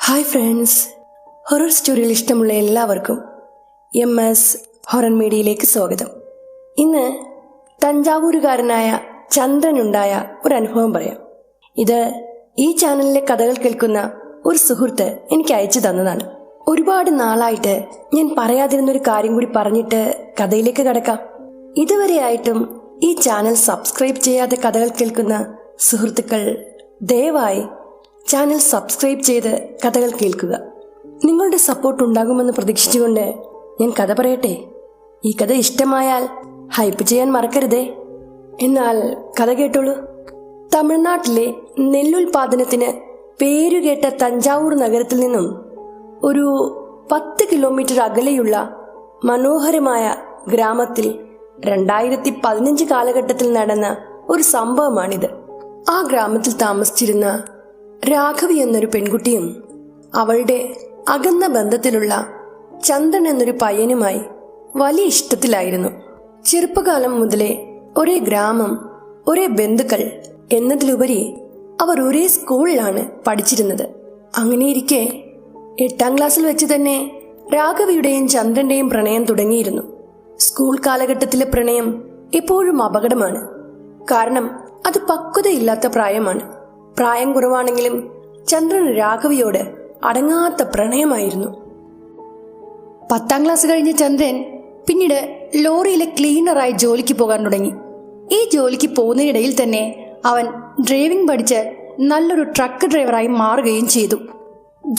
Hi friends, horror സ്റ്റോറിയിൽ ഇഷ്ടമുള്ള എല്ലാവർക്കും MS horror മീഡിയയിലേക്ക് സ്വാഗതം. ഇന്ന് തഞ്ചാവൂരുകാരനായ ചന്ദ്രനുണ്ടായ ഒരു അനുഭവം പറയാം. ഇത് ഈ ചാനലിലെ കഥകൾ കേൾക്കുന്ന ഒരു സുഹൃത്ത് എനിക്ക് അയച്ചു തന്നതാണ്. ഒരുപാട് നാളായിട്ട് ഞാൻ പറയാതിരുന്നൊരു കാര്യം കൂടി പറഞ്ഞിട്ട് കഥയിലേക്ക് കടക്കാം. ഇതുവരെയായിട്ടും ഈ ചാനൽ സബ്സ്ക്രൈബ് ചെയ്യാതെ കഥകൾ കേൾക്കുന്ന സുഹൃത്തുക്കൾ ദയവായി ചാനൽ സബ്സ്ക്രൈബ് ചെയ്ത് കഥകൾ കേൾക്കുക. നിങ്ങളുടെ സപ്പോർട്ട് ഉണ്ടാകുമെന്ന് പ്രതീക്ഷിച്ചുകൊണ്ട് ഞാൻ കഥ പറയട്ടെ. ഈ കഥ ഇഷ്ടമായാൽ ഹൈപ്പ് ചെയ്യാൻ മറക്കരുതേ. എന്നാൽ കഥ കേട്ടോളൂ. തമിഴ്നാട്ടിലെ നെല്ലുൽപാദനത്തിന് പേരുകേട്ട തഞ്ചാവൂർ നഗരത്തിൽ നിന്നും ഒരു 10 കിലോമീറ്റർ അകലെയുള്ള മനോഹരമായ ഗ്രാമത്തിൽ 2015 കാലഘട്ടത്തിൽ നടന്ന ഒരു സംഭവമാണിത്. ആ ഗ്രാമത്തിൽ താമസിച്ചിരുന്ന രാഘവി എന്നൊരു പെൺകുട്ടിയും അവളുടെ അകന്ന ബന്ധത്തിലുള്ള ചന്ദ്രൻ എന്നൊരു പയ്യനുമായി വലിയ ഇഷ്ടത്തിലായിരുന്നു. ചെറുപ്പകാലം മുതലേ ഒരേ ഗ്രാമം, ഒരേ ബന്ധുക്കൾ എന്നതിലുപരി അവർ ഒരേ സ്കൂളിലാണ് പഠിച്ചിരുന്നത്. അങ്ങനെയിരിക്കെ 8ാം ക്ലാസ്സിൽ വെച്ച് തന്നെ രാഘവിയുടെയും ചന്ദ്രന്റെയും പ്രണയം തുടങ്ങിയിരുന്നു. സ്കൂൾ കാലഘട്ടത്തിലെ പ്രണയം എപ്പോഴും അപകടമാണ്. കാരണം അത് പക്വതയില്ലാത്ത പ്രായമാണ്. പ്രായം കുറവാണെങ്കിലും ചന്ദ്രൻ രാഘവിയോട് അടങ്ങാത്ത പ്രണയമായിരുന്നു. 10ാം ക്ലാസ് കഴിഞ്ഞ ചന്ദ്രൻ പിന്നീട് ലോറിയിലെ ക്ലീനറായി ജോലിക്ക് പോകാൻ തുടങ്ങി. ഈ ജോലിക്ക് പോകുന്നതിനിടയിൽ തന്നെ അവൻ ഡ്രൈവിംഗ് പഠിച്ച് നല്ലൊരു ട്രക്ക് ഡ്രൈവറായി മാറുകയും ചെയ്തു.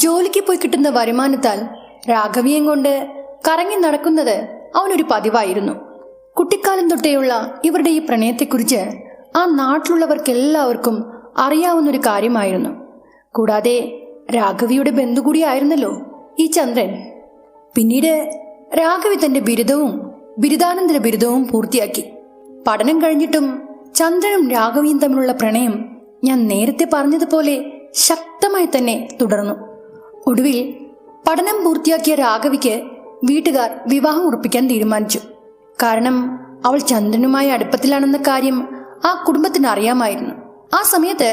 ജോലിക്ക് പോയി കിട്ടുന്ന വരുമാനത്താൽ രാഘവിയെയും കൊണ്ട് കറങ്ങി നടക്കുന്നത് അവനൊരു പതിവായിരുന്നു. കുട്ടിക്കാലം തൊട്ടേയുള്ള ഇവരുടെ ഈ പ്രണയത്തെക്കുറിച്ച് ആ നാട്ടിലുള്ളവർക്കെല്ലാവർക്കും അറിയാവുന്നൊരു കാര്യമായിരുന്നു. കൂടാതെ രാഘവിയുടെ ബന്ധു കൂടിയായിരുന്നല്ലോ ഈ ചന്ദ്രൻ. പിന്നീട് രാഘവി തന്റെ ബിരുദവും ബിരുദാനന്തര ബിരുദവും പൂർത്തിയാക്കി. പഠനം കഴിഞ്ഞിട്ടും ചന്ദ്രനും രാഘവിയും തമ്മിലുള്ള പ്രണയം ഞാൻ നേരത്തെ പറഞ്ഞതുപോലെ ശക്തമായി തന്നെ തുടർന്നു. ഒടുവിൽ പഠനം പൂർത്തിയാക്കിയ രാഘവിക്ക് വീട്ടുകാർ വിവാഹം ഉറപ്പിക്കാൻ തീരുമാനിച്ചു. കാരണം അവൾ ചന്ദ്രനുമായി അടുപ്പത്തിലാണെന്ന കാര്യം ആ കുടുംബത്തിന് അറിയാമായിരുന്നു. ആ സമയത്ത്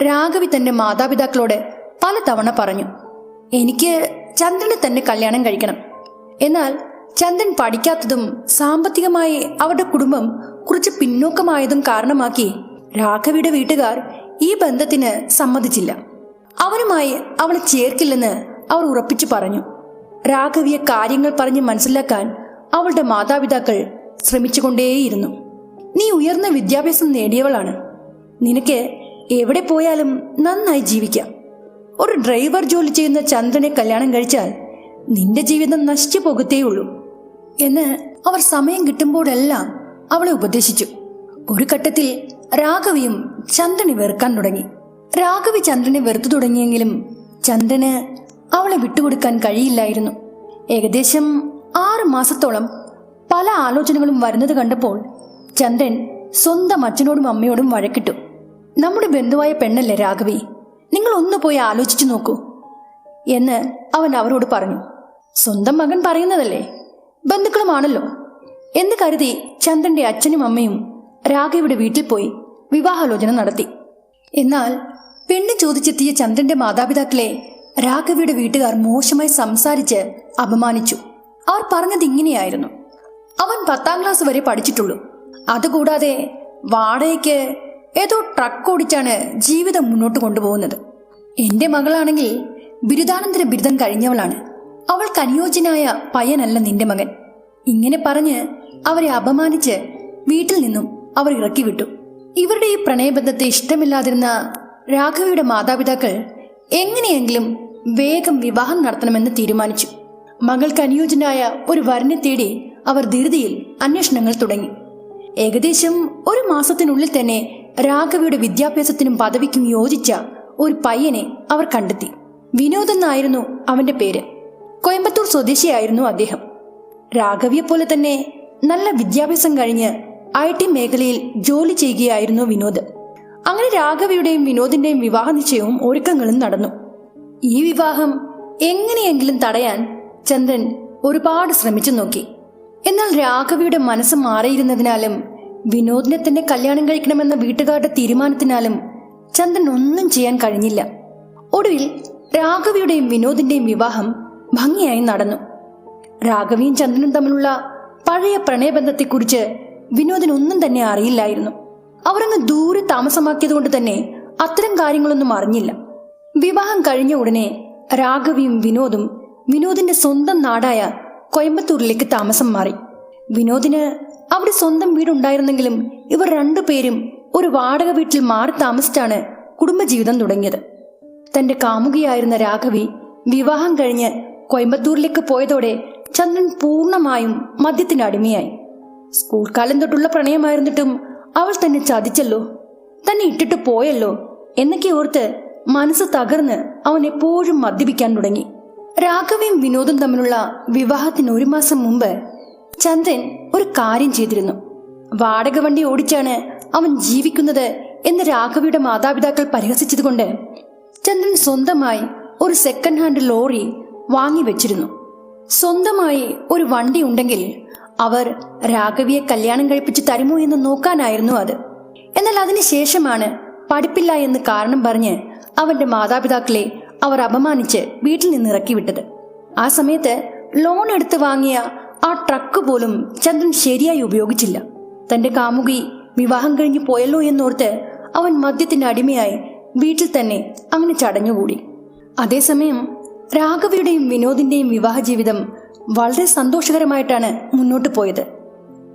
രാഘവി തന്റെ മാതാപിതാക്കളോട് പലതവണ പറഞ്ഞു, എനിക്ക് ചന്ദ്രനെ തന്നെ കല്യാണം കഴിക്കണം. എന്നാൽ ചന്ദ്രൻ പഠിക്കാത്തതും സാമ്പത്തികമായി അവരുടെ കുടുംബം കുറച്ച് പിന്നോക്കമായതും കാരണമാക്കി രാഘവിയുടെ വീട്ടുകാർ ഈ ബന്ധത്തിന് സമ്മതിച്ചില്ല. അവനുമായി അവളെ ചേർക്കില്ലെന്ന് അവർ ഉറപ്പിച്ചു പറഞ്ഞു. രാഘവിയെ കാര്യങ്ങൾ പറഞ്ഞ് മനസ്സിലാക്കാൻ അവളുടെ മാതാപിതാക്കൾ ശ്രമിച്ചുകൊണ്ടേയിരുന്നു. നീ ഉയർന്ന വിദ്യാഭ്യാസം നേടിയവളാണ്, നിനക്ക് എവിടെ പോയാലും നന്നായി ജീവിക്കാം. ഒരു ഡ്രൈവർ ജോലി ചെയ്യുന്ന ചന്ദ്രനെ കല്യാണം കഴിച്ചാൽ നിന്റെ ജീവിതം നശിച്ചു പോകത്തേയുള്ളൂ എന്ന് അവർ സമയം കിട്ടുമ്പോഴെല്ലാം അവളെ ഉപദേശിച്ചു. ഒരു ഘട്ടത്തിൽ രാഘവിയും ചന്ദ്രനെ വെറുക്കാൻ തുടങ്ങി. രാഘവി ചന്ദ്രനെ വെറുത്തു തുടങ്ങിയെങ്കിലും ചന്ദ്രന് അവളെ വിട്ടുകൊടുക്കാൻ കഴിയില്ലായിരുന്നു. ഏകദേശം 6 മാസത്തോളം പല ആലോചനകളും വരുന്നത് കണ്ടപ്പോൾ ചന്ദ്രൻ സ്വന്തം അച്ഛനോടും അമ്മയോടും വഴക്കിട്ടു. നമ്മുടെ ബന്ധുവായ പെണ്ണല്ലേ രാഘവി, നിങ്ങൾ ഒന്ന് പോയി ആലോചിച്ചു നോക്കൂ എന്ന് അവൻ അവരോട് പറഞ്ഞു. സ്വന്തം മകൻ പറയുന്നതല്ലേ, ബന്ധുക്കളുമാണല്ലോ എന്ന് കരുതി ചന്ദ്രന്റെ അച്ഛനും അമ്മയും രാഘവിയുടെ വീട്ടിൽ പോയി വിവാഹാലോചന നടത്തി. എന്നാൽ പെണ്ണ് ചോദിച്ചെത്തിയ ചന്ദ്രന്റെ മാതാപിതാക്കളെ രാഘവിയുടെ വീട്ടുകാർ മോശമായി സംസാരിച്ച് അപമാനിച്ചു. അവർ പറഞ്ഞത് ഇങ്ങനെയായിരുന്നു: അവൻ 10ാം ക്ലാസ് വരെ പഠിച്ചിട്ടുള്ളൂ, അതുകൂടാതെ വാടകയ്ക്ക് ഏതോ ട്രക്ക് ഓടിച്ചാണ് ജീവിതം മുന്നോട്ട് കൊണ്ടുപോകുന്നത്. എന്റെ മകളാണെങ്കിൽ ബിരുദാനന്തര ബിരുദം കഴിഞ്ഞവളാണ്, അവൾക്ക് അനുയോജ്യനായ പയ്യനല്ല നിന്റെ മകൻ. ഇങ്ങനെ പറഞ്ഞ് അവരെ അപമാനിച്ച് വീട്ടിൽ നിന്നും അവർ ഇറക്കി വിട്ടു. ഇവരുടെ ഈ പ്രണയബന്ധത്തെ ഇഷ്ടമില്ലാതിരുന്ന രാഘവിയുടെ മാതാപിതാക്കൾ എങ്ങനെയെങ്കിലും വേഗം വിവാഹം നടത്തണമെന്ന് തീരുമാനിച്ചു. മകൾക്ക് അനുയോജ്യനായ ഒരു വരനെ തേടി അവർ ധൃതിയിൽ അന്വേഷണങ്ങൾ തുടങ്ങി. ഏകദേശം 1 മാസത്തിനുള്ളിൽ തന്നെ രാഘവിയുടെ വിദ്യാഭ്യാസത്തിനും പദവിക്കും യോജിച്ച ഒരു പയ്യനെ അവർ കണ്ടെത്തി. വിനോദ് എന്നായിരുന്നു അവന്റെ പേര്. കോയമ്പത്തൂർ സ്വദേശിയായിരുന്നു അദ്ദേഹം. രാഘവിയെ പോലെ തന്നെ നല്ല വിദ്യാഭ്യാസം കഴിഞ്ഞ് IT മേഖലയിൽ ജോലി ചെയ്യുകയായിരുന്നു വിനോദ്. അങ്ങനെ രാഘവിയുടെയും വിനോദിന്റെയും വിവാഹ നിശ്ചയവും ഒരുക്കങ്ങളും നടന്നു. ഈ വിവാഹം എങ്ങനെയെങ്കിലും തടയാൻ ചന്ദ്രൻ ഒരുപാട് ശ്രമിച്ചു നോക്കി. എന്നാൽ രാഘവിയുടെ മനസ്സ് മാറിയിരുന്നതിനാലും വിനോദിനെ തന്നെ കല്യാണം കഴിക്കണമെന്ന വീട്ടുകാരുടെ തീരുമാനത്തിനാലും ചന്ദ്രൻ ഒന്നും ചെയ്യാൻ കഴിഞ്ഞില്ല. ഒടുവിൽ രാഘവിയുടെയും വിനോദിന്റെയും വിവാഹം ഭംഗിയായി നടന്നു. രാഘവിയും ചന്ദ്രനും തമ്മിലുള്ള പഴയ പ്രണയബന്ധത്തെക്കുറിച്ച് വിനോദിനൊന്നും തന്നെ അറിയില്ലായിരുന്നു. അവരങ്ങ് ദൂരെ താമസമാക്കിയതുകൊണ്ട് തന്നെ അത്തരം കാര്യങ്ങളൊന്നും അറിഞ്ഞില്ല. വിവാഹം കഴിഞ്ഞ ഉടനെ രാഘവിയും വിനോദും വിനോദിന്റെ സ്വന്തം നാടായ കോയമ്പത്തൂരിലേക്ക് താമസം മാറി. വിനോദിന് അവിടെ സ്വന്തം വീടുണ്ടായിരുന്നെങ്കിലും ഇവർ രണ്ടുപേരും ഒരു വാടക വീട്ടിൽ മാറി താമസിച്ചാണ് കുടുംബജീവിതം തുടങ്ങിയത്. തന്റെ കാമുകിയായിരുന്ന രാഘവി വിവാഹം കഴിഞ്ഞ് കോയമ്പത്തൂരിലേക്ക് പോയതോടെ ചന്ദ്രൻ പൂർണ്ണമായും മദ്യത്തിന് അടിമയായി. സ്കൂൾ കാലം തൊട്ടുള്ള പ്രണയമായിരുന്നിട്ടും അവൾ തന്നെ ചതിച്ചല്ലോ, തന്നെ ഇട്ടിട്ട് പോയല്ലോ എന്നൊക്കെ ഓർത്ത് മനസ്സ് തകർന്ന് അവൻ എപ്പോഴും മദ്യപിക്കാൻ തുടങ്ങി. രാഘവിയും വിനോദും തമ്മിലുള്ള വിവാഹത്തിന് 1 മാസം മുമ്പ് ചന്ദ്രൻ ഒരു കാര്യം ചെയ്തിരുന്നു. വാടക വണ്ടി ഓടിച്ചാണ് അവൻ ജീവിക്കുന്നത് എന്ന് രാഘവിയുടെ മാതാപിതാക്കൾ പരിഹസിച്ചതുകൊണ്ട് ചന്ദ്രൻ സ്വന്തമായി ഒരു സെക്കൻഡ് ഹാൻഡ് ലോറി വാങ്ങി വെച്ചിരുന്നു. സ്വന്തമായി ഒരു വണ്ടി ഉണ്ടെങ്കിൽ അവർ രാഘവിയെ കല്യാണം കഴിപ്പിച്ച് തരുമോ എന്ന് നോക്കാനായിരുന്നു അത്. എന്നാൽ അതിനുശേഷമാണ് പഠിപ്പില്ല എന്ന് കാരണം പറഞ്ഞ് അവന്റെ മാതാപിതാക്കളെ അവർ അപമാനിച്ച് വീട്ടിൽ നിന്ന് ഇറക്കി വിട്ടത്. ആ സമയത്ത് ലോൺ എടുത്ത് വാങ്ങിയ ആ ട്രക്ക് പോലും ചന്ദ്രൻ ശരിയായി ഉപയോഗിച്ചില്ല. തന്റെ കാമുകി വിവാഹം കഴിഞ്ഞു പോയല്ലോ എന്നോർത്ത് അവൻ മദ്യത്തിന്റെ അടിമയായി വീട്ടിൽ തന്നെ അങ്ങനെ ചടഞ്ഞുകൂടി. അതേസമയം രാഘവിയുടെയും വിനോദിന്റെയും വിവാഹ ജീവിതം വളരെ സന്തോഷകരമായിട്ടാണ് മുന്നോട്ട് പോയത്.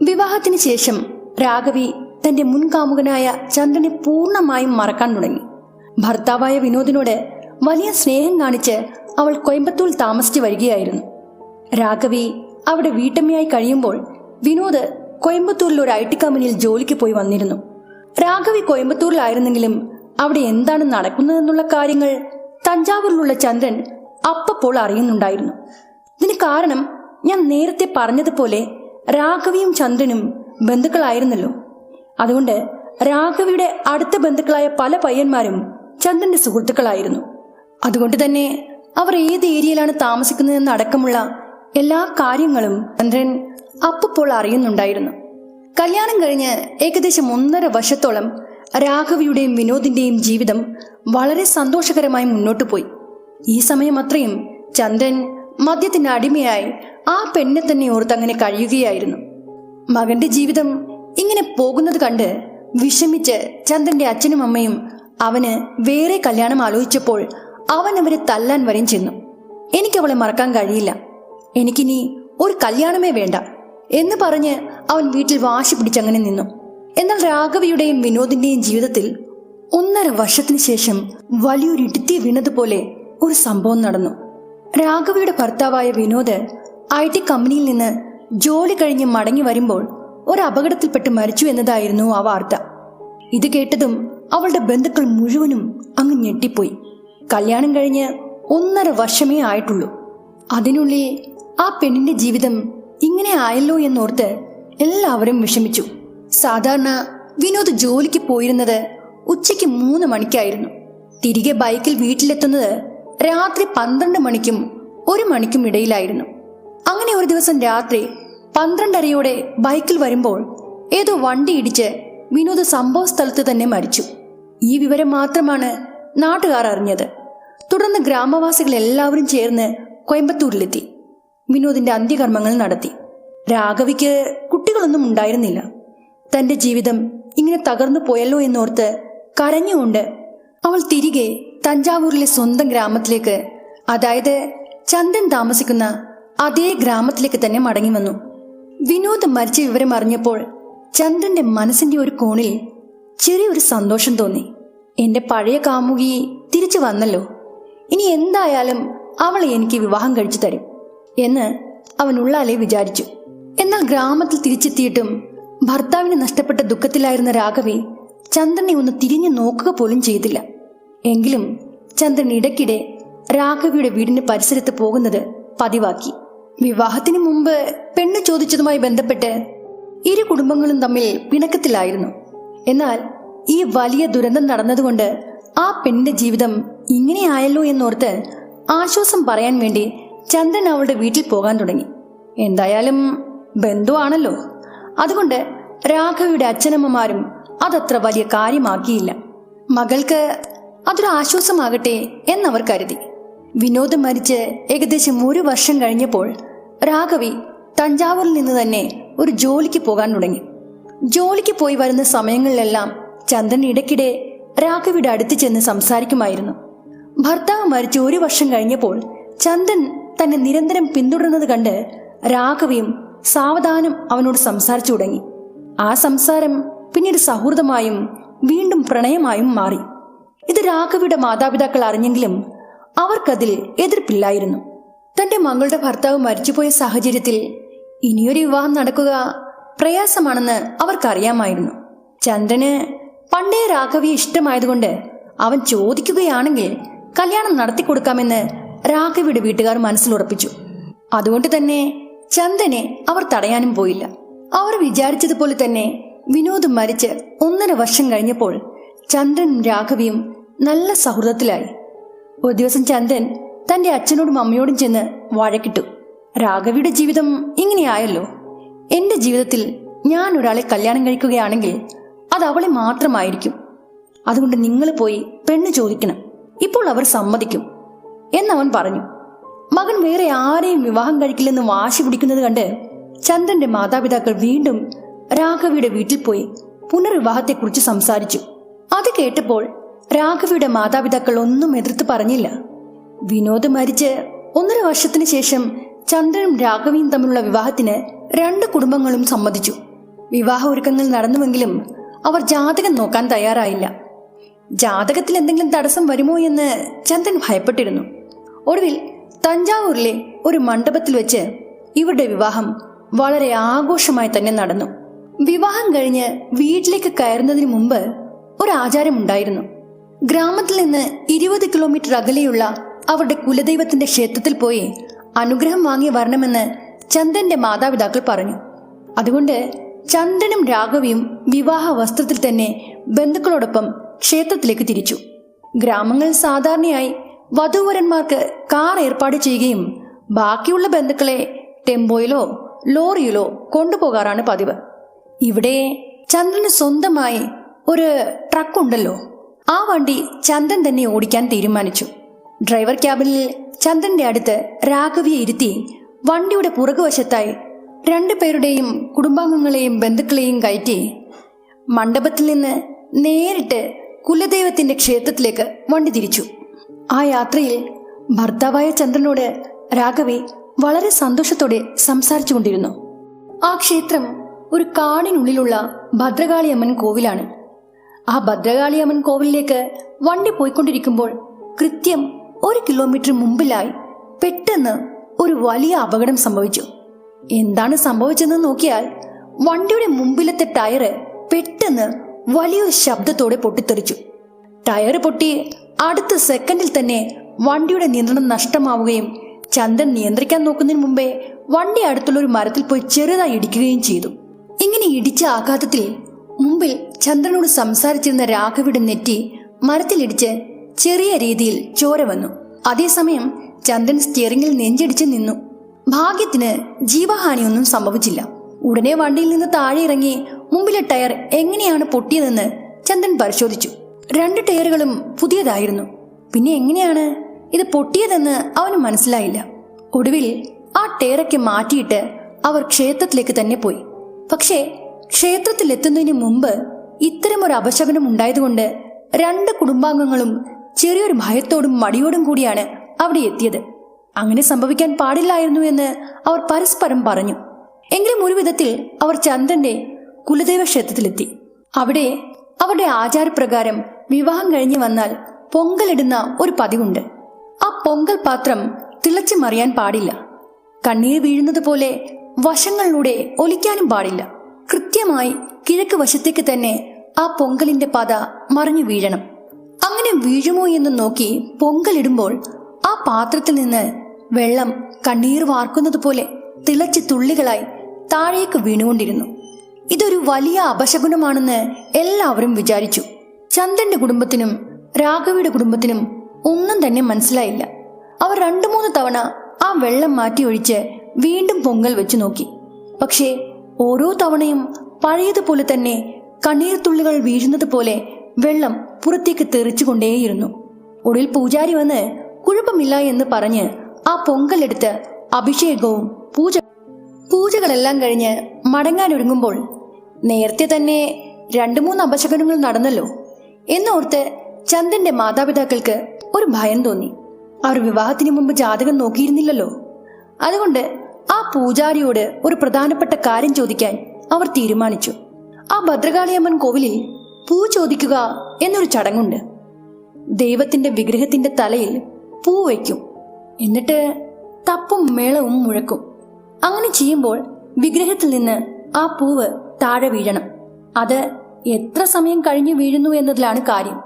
വിവാഹത്തിന് ശേഷം രാഘവി തന്റെ മുൻ കാമുകനായ ചന്ദ്രനെ പൂർണ്ണമായും മറക്കാൻ തുടങ്ങി. ഭർത്താവായ വിനോദിനോട് വലിയ സ്നേഹം കാണിച്ച് അവൾ കോയമ്പത്തൂരിൽ താമസിച്ചു വരികയായിരുന്നു. രാഘവി അവിടെ വീട്ടമ്മയായി കഴിയുമ്പോൾ വിനോദ് കോയമ്പത്തൂരിൽ ഒരു IT കമ്പനിയിൽ ജോലിക്ക് പോയി വന്നിരുന്നു. രാഘവി കോയമ്പത്തൂരിലായിരുന്നെങ്കിലും അവിടെ എന്താണ് നടക്കുന്നതെന്നുള്ള കാര്യങ്ങൾ തഞ്ചാവൂരിലുള്ള ചന്ദ്രൻ അപ്പോൾ അറിയുന്നുണ്ടായിരുന്നു. ഇതിന് കാരണം ഞാൻ നേരത്തെ പറഞ്ഞതുപോലെ രാഘവിയും ചന്ദ്രനും ബന്ധുക്കളായിരുന്നല്ലോ. അതുകൊണ്ട് രാഘവിയുടെ അടുത്ത ബന്ധുക്കളായ പല പയ്യന്മാരും ചന്ദ്രന്റെ സുഹൃത്തുക്കളായിരുന്നു. അതുകൊണ്ട് തന്നെ അവർ ഏത് ഏരിയയിലാണ് താമസിക്കുന്നതെന്ന് അടക്കമുള്ള എല്ലാ കാര്യങ്ങളും ചന്ദ്രൻ അപ്പോൾ അറിയുന്നുണ്ടായിരുന്നു. കല്യാണം കഴിഞ്ഞ് ഏകദേശം 1.5 വർഷത്തോളം രാഘവിയുടെയും വിനോദിന്റെയും ജീവിതം വളരെ സന്തോഷകരമായി മുന്നോട്ടു പോയി. ഈ സമയം അത്രയും ചന്ദ്രൻ മദ്യത്തിന് അടിമയായി ആ പെണ്ണെ തന്നെ ഓർത്ത് അങ്ങനെ കഴിയുകയായിരുന്നു. മകന്റെ ജീവിതം ഇങ്ങനെ പോകുന്നത് കണ്ട് വിഷമിച്ച് ചന്ദ്രന്റെ അച്ഛനും അമ്മയും അവന് വേറെ കല്യാണം ആലോചിച്ചപ്പോൾ അവൻ അവരെ തല്ലാൻ വരെയും ചെന്നു. എനിക്കവളെ മറക്കാൻ കഴിയില്ല, എനിക്കിനി ഒരു കല്യാണമേ വേണ്ട എന്ന് പറഞ്ഞ് അവൻ വീട്ടിൽ വാശി പിടിച്ചങ്ങനെ നിന്നു. എന്നാൽ രാഘവിയുടെയും വിനോദിന്റെയും ജീവിതത്തിൽ 1.5 വർഷത്തിന് ശേഷം വലിയൊരു ഇടുത്തി വീണതുപോലെ ഒരു സംഭവം നടന്നു. രാഘവിയുടെ ഭർത്താവായ വിനോദ് IT കമ്പനിയിൽ നിന്ന് ജോലി കഴിഞ്ഞ് മടങ്ങി വരുമ്പോൾ ഒരു അപകടത്തിൽപ്പെട്ട് മരിച്ചു എന്നതായിരുന്നു ആ വാർത്ത. ഇത് കേട്ടതും അവളുടെ ബന്ധുക്കൾ മുഴുവനും അങ്ങ് ഞെട്ടിപ്പോയി. കല്യാണം കഴിഞ്ഞ് 1.5 വർഷമേ ആയിട്ടുള്ളൂ. അതിനുള്ളിൽ ആ പെണ്ണിന്റെ ജീവിതം ഇങ്ങനെ ആയല്ലോ എന്നോർത്ത് എല്ലാവരും വിഷമിച്ചു. സാധാരണ വിനോദ് ജോലിക്ക് പോയിരുന്നത് ഉച്ചയ്ക്ക് 3 മണിക്കായിരുന്നു. തിരികെ ബൈക്കിൽ വീട്ടിലെത്തുന്നത് രാത്രി 12 മണിക്കും 1 മണിക്കും ഇടയിലായിരുന്നു. അങ്ങനെ ഒരു ദിവസം രാത്രി 12:30 ബൈക്കിൽ വരുമ്പോൾ ഏതോ വണ്ടി ഇടിച്ച് വിനോദ് സംഭവ സ്ഥലത്ത് തന്നെ മരിച്ചു. ഈ വിവരം മാത്രമാണ് നാട്ടുകാർ അറിഞ്ഞത്. തുടർന്ന് ഗ്രാമവാസികൾ എല്ലാവരും ചേർന്ന് കോയമ്പത്തൂരിലെത്തി വിനോദിന്റെ അന്ത്യകർമ്മങ്ങൾ നടത്തി. രാഘവിക്ക് കുട്ടികളൊന്നും ഉണ്ടായിരുന്നില്ല. തന്റെ ജീവിതം ഇങ്ങനെ തകർന്നു പോയല്ലോ എന്നോർത്ത് കരഞ്ഞുകൊണ്ട് അവൾ തിരികെ തഞ്ചാവൂരിലെ സ്വന്തം ഗ്രാമത്തിലേക്ക്, അതായത് ചന്ദ്രൻ താമസിക്കുന്ന അതേ ഗ്രാമത്തിലേക്ക് തന്നെ മടങ്ങി വന്നു. വിനോദ് മരിച്ച വിവരം അറിഞ്ഞപ്പോൾ ചന്ദ്രന്റെ മനസ്സിന്റെ ഒരു കോണിൽ ചെറിയൊരു സന്തോഷം തോന്നി. എന്റെ പഴയ കാമുകി തിരിച്ചു വന്നല്ലോ, ഇനി എന്തായാലും അവളെ എനിക്ക് വിവാഹം കഴിച്ചു തരും എന്ന് അവൻ ഉള്ളാലെ വിചാരിച്ചു. എന്നാൽ ഗ്രാമത്തിൽ തിരിച്ചെത്തിയിട്ടും ഭർത്താവിനെ നഷ്ടപ്പെട്ട ദുഃഖത്തിലായിരുന്ന രാഘവി ചന്ദ്രനെ ഒന്ന് തിരിഞ്ഞു നോക്കുക പോലും ചെയ്തില്ല. എങ്കിലും ചന്ദ്രൻ ഇടയ്ക്കിടെ രാഘവിയുടെ വീടിന് പരിസരത്ത് പോകുന്നത് പതിവാക്കി. വിവാഹത്തിന് മുമ്പ് പെണ്ണ് ചോദിച്ചതുമായി ബന്ധപ്പെട്ട് ഇരു കുടുംബങ്ങളും തമ്മിൽ പിണക്കത്തിലായിരുന്നു. എന്നാൽ ഈ വലിയ ദുരന്തം നടന്നതുകൊണ്ട് ആ പെണ്ണിന്റെ ജീവിതം ഇങ്ങനെയായല്ലോ എന്നോർത്ത് ആശ്വാസം പറയാൻ വേണ്ടി ചന്ദ്രൻ അവളുടെ വീട്ടിൽ പോകാൻ തുടങ്ങി. എന്തായാലും ബന്ധുവാണല്ലോ, അതുകൊണ്ട് രാഘവിയുടെ അച്ഛനമ്മമാരും അതത്ര വലിയ കാര്യമാക്കിയില്ല. മകൾക്ക് അതൊരു ആശ്വാസമാകട്ടെ എന്നവർ കരുതി. വിനോദ് മരിച്ച് ഏകദേശം 1 വർഷം കഴിഞ്ഞപ്പോൾ രാഘവി തഞ്ചാവൂരിൽ നിന്ന് തന്നെ ഒരു ജോലിക്ക് പോകാൻ തുടങ്ങി. ജോലിക്ക് പോയി വരുന്ന സമയങ്ങളിലെല്ലാം ചന്ദ്രൻ ഇടയ്ക്കിടെ രാഘവിയുടെ അടുത്ത് ചെന്ന് സംസാരിക്കുമായിരുന്നു. ഭർത്താവ് മരിച്ച് 1 വർഷം കഴിഞ്ഞപ്പോൾ ചന്ദ്രൻ തന്നെ നിരന്തരം പിന്തുടരുന്നത് കണ്ട് രാഘവിയും സാവധാനം അവനോട് സംസാരിച്ചു തുടങ്ങി. ആ സംസാരം പിന്നീട് സൗഹൃദമായും വീണ്ടും പ്രണയമായും മാറി. ഇത് രാഘവിയുടെ മാതാപിതാക്കൾ അറിഞ്ഞെങ്കിലും അവർക്കതിൽ എതിർപ്പില്ലായിരുന്നു. തന്റെ മകളുടെ ഭർത്താവ് മരിച്ചുപോയ സാഹചര്യത്തിൽ ഇനിയൊരു വിവാഹം നടക്കുക പ്രയാസമാണെന്ന് അവർക്കറിയാമായിരുന്നു. ചന്ദ്രന് പണ്ടേ രാഘവിയെ ഇഷ്ടമായതുകൊണ്ട് അവൻ ചോദിക്കുകയാണെങ്കിൽ കല്യാണം നടത്തിക്കൊടുക്കാമെന്ന് രാഘവിയുടെ വീട്ടുകാർ മനസ്സിലുറപ്പിച്ചു. അതുകൊണ്ട് തന്നെ ചന്ദ്രനെ അവർ തടയാനും പോയില്ല. അവർ വിചാരിച്ചതുപോലെ തന്നെ വിനോദ് മരിച്ച് 1.5 വർഷം കഴിഞ്ഞപ്പോൾ ചന്ദ്രനും രാഘവിയും നല്ല സൗഹൃദത്തിലായി. ഒരു ദിവസം ചന്ദ്രൻ തന്റെ അച്ഛനോടും അമ്മയോടും ചെന്ന് വഴക്കിട്ടു. രാഘവിയുടെ ജീവിതം ഇങ്ങനെയായല്ലോ. എന്റെ ജീവിതത്തിൽ ഞാൻ ഒരാളെ കല്യാണം കഴിക്കുകയാണെങ്കിൽ അത് അവളെ മാത്രമായിരിക്കും. അതുകൊണ്ട് നിങ്ങൾ പോയി പെണ്ണ് ചോദിക്കണം. ഇപ്പോൾ അവർ സമ്മതിക്കും എന്നവൻ പറഞ്ഞു. മകൻ വേറെ ആരെയും വിവാഹം കഴിക്കില്ലെന്ന് വാശി പിടിക്കുന്നത് കണ്ട് ചന്ദ്രന്റെ മാതാപിതാക്കൾ വീണ്ടും രാഘവിയുടെ വീട്ടിൽ പോയി പുനർവിവാഹത്തെക്കുറിച്ച് സംസാരിച്ചു. അത് കേട്ടപ്പോൾ രാഘവിയുടെ മാതാപിതാക്കൾ ഒന്നും എതിർത്ത് പറഞ്ഞില്ല. വിനോദ് മരിച്ച് 1.5 വർഷത്തിന് ശേഷം ചന്ദ്രനും രാഘവിയും തമ്മിലുള്ള വിവാഹത്തിന് 2 കുടുംബങ്ങളും സമ്മതിച്ചു. വിവാഹ ഒരുക്കങ്ങൾ നടന്നുവെങ്കിലും അവർ ജാതകം നോക്കാൻ തയ്യാറായില്ല. ജാതകത്തിൽ എന്തെങ്കിലും തടസ്സം വരുമോ എന്ന് ചന്ദ്രൻ ഭയപ്പെട്ടിരുന്നു. ഒടുവിൽ തഞ്ചാവൂരിലെ ഒരു മണ്ഡപത്തിൽ വെച്ച് ഇവരുടെ വിവാഹം വളരെ ആഘോഷമായി തന്നെ നടന്നു. വിവാഹം കഴിഞ്ഞ് വീട്ടിലേക്ക് കയറുന്നതിന് മുമ്പ് ഒരു ആചാരമുണ്ടായിരുന്നു. ഗ്രാമത്തിൽ നിന്ന് 20 കിലോമീറ്റർ അകലെയുള്ള അവരുടെ കുലദൈവത്തിന്റെ ക്ഷേത്രത്തിൽ പോയി അനുഗ്രഹം വാങ്ങി വരണമെന്ന് ചന്ദ്രന്റെ മാതാപിതാക്കൾ പറഞ്ഞു. അതുകൊണ്ട് ചന്ദ്രനും രാഘവിയും വിവാഹ വസ്ത്രത്തിൽ തന്നെ ബന്ധുക്കളോടൊപ്പം ക്ഷേത്രത്തിലേക്ക് തിരിച്ചു. ഗ്രാമങ്ങളിൽ സാധാരണയായി വധൂവരന്മാർക്ക് കാർ ഏർപ്പാട് ചെയ്യുകയും ബാക്കിയുള്ള ബന്ധുക്കളെ ടെമ്പോയിലോ ലോറിയിലോ കൊണ്ടുപോകാറാണ് പതിവ്. ഇവിടെ ചന്ദ്രന് സ്വന്തമായി ഒരു ട്രക്കുണ്ടല്ലോ. ആ വണ്ടി ചന്ദ്രൻ തന്നെ ഓടിക്കാൻ തീരുമാനിച്ചു. ഡ്രൈവർ ക്യാബിനിൽ ചന്ദ്രന്റെ അടുത്ത് രാഘവിയെ ഇരുത്തി വണ്ടിയുടെ പുറകുവശത്തായി 2 പേരുടെയും കുടുംബാംഗങ്ങളെയും ബന്ധുക്കളെയും കയറ്റി മണ്ഡപത്തിൽ നിന്ന് നേരിട്ട് കുലദൈവത്തിന്റെ ക്ഷേത്രത്തിലേക്ക് വണ്ടി തിരിച്ചു. ആ യാത്രയിൽ ഭർത്താവായ ചന്ദ്രനോട് രാഘവി വളരെ സന്തോഷത്തോടെ സംസാരിച്ചു കൊണ്ടിരുന്നു. ആ ക്ഷേത്രം ഒരു കാടിനുള്ളിലുള്ള ഭദ്രകാളിയമ്മൻ കോവിലാണ്. ആ ഭദ്രകാളിയമ്മൻ കോവിലിലേക്ക് വണ്ടി പോയിക്കൊണ്ടിരിക്കുമ്പോൾ കൃത്യം 1 കിലോമീറ്റർ മുമ്പിലായി പെട്ടെന്ന് ഒരു വലിയ അപകടം സംഭവിച്ചു. എന്താണ് സംഭവിച്ചതെന്ന് നോക്കിയാൽ വണ്ടിയുടെ മുമ്പിലത്തെ ടയറ് പെട്ടെന്ന് വലിയൊരു ശബ്ദത്തോടെ പൊട്ടിത്തെറിച്ചു. ടയറ് പൊട്ടി അടുത്ത സെക്കൻഡിൽ തന്നെ വണ്ടിയുടെ നിയന്ത്രണം നഷ്ടമാവുകയും ചന്ദ്രൻ നിയന്ത്രിക്കാൻ നോക്കുന്നതിന് മുമ്പേ വണ്ടി അടുത്തുള്ള ഒരു മരത്തിൽ പോയി ചെറുതായി ഇടിക്കുകയും ചെയ്തു. ഇങ്ങനെ ഇടിച്ച ആഘാതത്തിൽ മുമ്പിൽ ചന്ദ്രനോട് സംസാരിച്ചിരുന്ന രാഘവിയുടെ നെറ്റി മരത്തിലിടിച്ച് ചെറിയ രീതിയിൽ ചോര വന്നു. അതേസമയം ചന്ദ്രൻ സ്റ്റിയറിംഗിൽ നെഞ്ചടിച്ച് നിന്നു. ഭാഗ്യത്തിന് ജീവഹാനിയൊന്നും സംഭവിച്ചില്ല. ഉടനെ വണ്ടിയിൽ നിന്ന് താഴെ ഇറങ്ങി മുമ്പിലെ ടയർ എങ്ങനെയാണ് പൊട്ടിയതെന്ന് ചന്ദ്രൻ പരിശോധിച്ചു. 2 ടയറുകളും പുതിയതായിരുന്നു. പിന്നെ എങ്ങനെയാണ് ഇത് പൊട്ടിയതെന്ന് അവന് മനസ്സിലായില്ല. ഒടുവിൽ ആ ടയറൊക്കെ മാറ്റിയിട്ട് അവർ ക്ഷേത്രത്തിലേക്ക് തന്നെ പോയി. പക്ഷേ ക്ഷേത്രത്തിൽ എത്തുന്നതിന് മുമ്പ് ഇത്തരമൊരു അപശകുനം ഉണ്ടായതുകൊണ്ട് 2 കുടുംബാംഗങ്ങളും ചെറിയൊരു ഭയത്തോടും മടിയോടും കൂടിയാണ് അവിടെ എത്തിയത്. അങ്ങനെ സംഭവിക്കാൻ പാടില്ലായിരുന്നു എന്ന് അവർ പരസ്പരം പറഞ്ഞു. എങ്കിലും ഒരു വിധത്തിൽ അവർ ചന്ദ്രന്റെ കുലദൈവ ക്ഷേത്രത്തിലെത്തി. അവിടെ അവരുടെ ആചാരപ്രകാരം വിവാഹം കഴിഞ്ഞു വന്നാൽ പൊങ്കലിടുന്ന ഒരു പതിവുണ്ട്. ആ പൊങ്കൽ പാത്രം തിളച്ചു മറിയാൻ പാടില്ല. കണ്ണീർ വീഴുന്നത് പോലെ വശങ്ങളിലൂടെ ഒലിക്കാനും പാടില്ല. കൃത്യമായി കിഴക്ക് വശത്തേക്ക് തന്നെ ആ പൊങ്കലിന്റെ പത മറിഞ്ഞു വീഴണം. അങ്ങനെ വീഴുമോ എന്ന് നോക്കി പൊങ്കലിടുമ്പോൾ ആ പാത്രത്തിൽ നിന്ന് വെള്ളം കണ്ണീർ വാർക്കുന്നത് പോലെ തിളച്ച് തുള്ളികളായി താഴേക്ക് വീണുകൊണ്ടിരുന്നു. ഇതൊരു വലിയ അപശകുനമാണെന്ന് എല്ലാവരും വിചാരിച്ചു. ചന്ദ്രന്റെ കുടുംബത്തിനും രാഘവിയുടെ കുടുംബത്തിനും ഒന്നും തന്നെ മനസ്സിലായില്ല. അവർ 2-3 തവണ ആ വെള്ളം മാറ്റി ഒഴിച്ച് വീണ്ടും പൊങ്കൽ വെച്ചു നോക്കി. പക്ഷേ ഓരോ തവണയും പഴയതുപോലെ തന്നെ കണ്ണീർ തുള്ളികൾ വീഴുന്നത് പോലെ വെള്ളം പുറത്തേക്ക് തെറിച്ചുകൊണ്ടേയിരുന്നു. ഒടുവിൽ പൂജാരി വന്ന് കുഴപ്പമില്ല എന്ന് പറഞ്ഞ് ആ പൊങ്കലെടുത്ത് അഭിഷേകവും പൂജകളെല്ലാം കഴിഞ്ഞ് മടങ്ങാനൊരുങ്ങുമ്പോൾ നേരത്തെ തന്നെ 2-3 അപശകനങ്ങൾ നടന്നല്ലോ എന്നോർത്ത് ചന്ദ്രന്റെ മാതാപിതാക്കൾക്ക് ഒരു ഭയം തോന്നി. അവർ വിവാഹത്തിന് മുമ്പ് ജാതകം നോക്കിയിരുന്നില്ലല്ലോ. അതുകൊണ്ട് ആ പൂജാരിയോട് ഒരു പ്രധാനപ്പെട്ട കാര്യം ചോദിക്കാൻ അവർ തീരുമാനിച്ചു. ആ ഭദ്രകാളിയമ്മൻ കോവിലിൽ പൂ ചോദിക്കുക എന്നൊരു ചടങ്ങുണ്ട്. ദൈവത്തിന്റെ വിഗ്രഹത്തിന്റെ തലയിൽ പൂ വയ്ക്കും. എന്നിട്ട് തപ്പും മേളവും മുഴക്കും. അങ്ങനെ ചെയ്യുമ്പോൾ വിഗ്രഹത്തിൽ നിന്ന് ആ പൂവ് താഴെ വീഴണം. അത് എത്ര സമയം കഴിഞ്ഞു വീഴുന്നു എന്നതിലാണ് കാര്യം.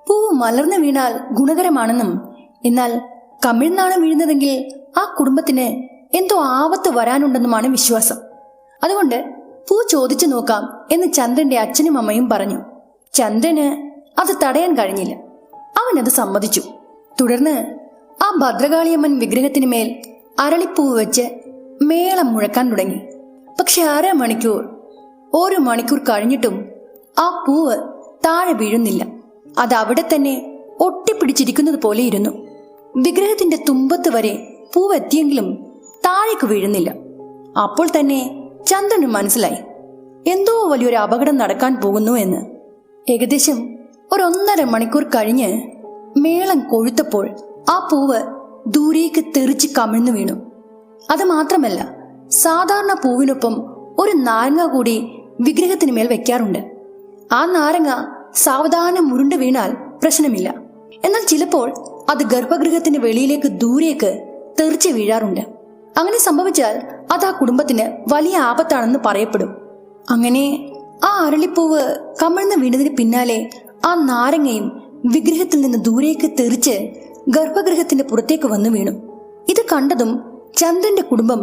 പൂവ് മലർന്നു വീണാൽ ഗുണകരമാണെന്നും എന്നാൽ കമിഴ്ന്നാണ് വീഴുന്നതെങ്കിൽ ആ കുടുംബത്തിന് എന്തോ ആപത്ത് വരാനുണ്ടെന്നുമാണ് വിശ്വാസം. അതുകൊണ്ട് പൂ ചോദിച്ചു നോക്കാം എന്ന് ചന്ദ്രന്റെ അച്ഛനും അമ്മയും പറഞ്ഞു. ചന്ദ്രന് അത് തടയാൻ കഴിഞ്ഞില്ല. അവനത് സമ്മതിച്ചു. തുടർന്ന് ആ ഭദ്രകാളിയമ്മൻ വിഗ്രഹത്തിന് മേൽ അരളിപ്പൂവ് വെച്ച് മേളം മുഴക്കാൻ തുടങ്ങി. പക്ഷെ 1/2 മണിക്കൂർ 1 മണിക്കൂർ കഴിഞ്ഞിട്ടും ആ പൂവ് താഴെ വീഴുന്നില്ല. അത് അവിടെ തന്നെ ഒട്ടിപ്പിടിച്ചിരിക്കുന്നത് പോലെ ഇരുന്നു. വിഗ്രഹത്തിന്റെ തുമ്പത്ത് വരെ പൂവ് എത്തിയെങ്കിലും താഴേക്ക് വീഴുന്നില്ല. അപ്പോൾ തന്നെ ചന്ദ്രന് മനസ്സിലായി എന്തോ വലിയൊരു അപകടം നടക്കാൻ പോകുന്നു എന്ന്. ഏകദേശം 1.5 മണിക്കൂർ കഴിഞ്ഞ് മേളം കൊഴുത്തപ്പോൾ ആ പൂവ് ദൂരേക്ക് തെറിച്ച് കമിഴ്ന്നു വീണു. അത് മാത്രമല്ല, സാധാരണ പൂവിനൊപ്പം ഒരു നാരങ്ങ കൂടി വിഗ്രഹത്തിന് മേൽ വെക്കാറുണ്ട്. ആ നാരങ്ങ സാവധാനം ഉരുണ്ടു വീണാൽ പ്രശ്നമില്ല. എന്നാൽ ചിലപ്പോൾ അത് ഗർഭഗൃഹത്തിന് വെളിയിലേക്ക് ദൂരേക്ക് തെറിച്ച് വീഴാറുണ്ട്. അങ്ങനെ സംഭവിച്ചാൽ അത് ആ കുടുംബത്തിന് വലിയ ആപത്താണെന്ന് പറയപ്പെടും. അങ്ങനെ ആ അരളിപ്പൂവ് കമിഴ്ന്ന് വീണതിന് പിന്നാലെ ആ നാരങ്ങയും വിഗ്രഹത്തിൽ നിന്ന് ദൂരേക്ക് തെറിച്ച് ഗർഭഗൃഹത്തിന്റെ പുറത്തേക്ക് വന്നു വീണു. ഇത് കണ്ടതും ചന്ദ്രന്റെ കുടുംബം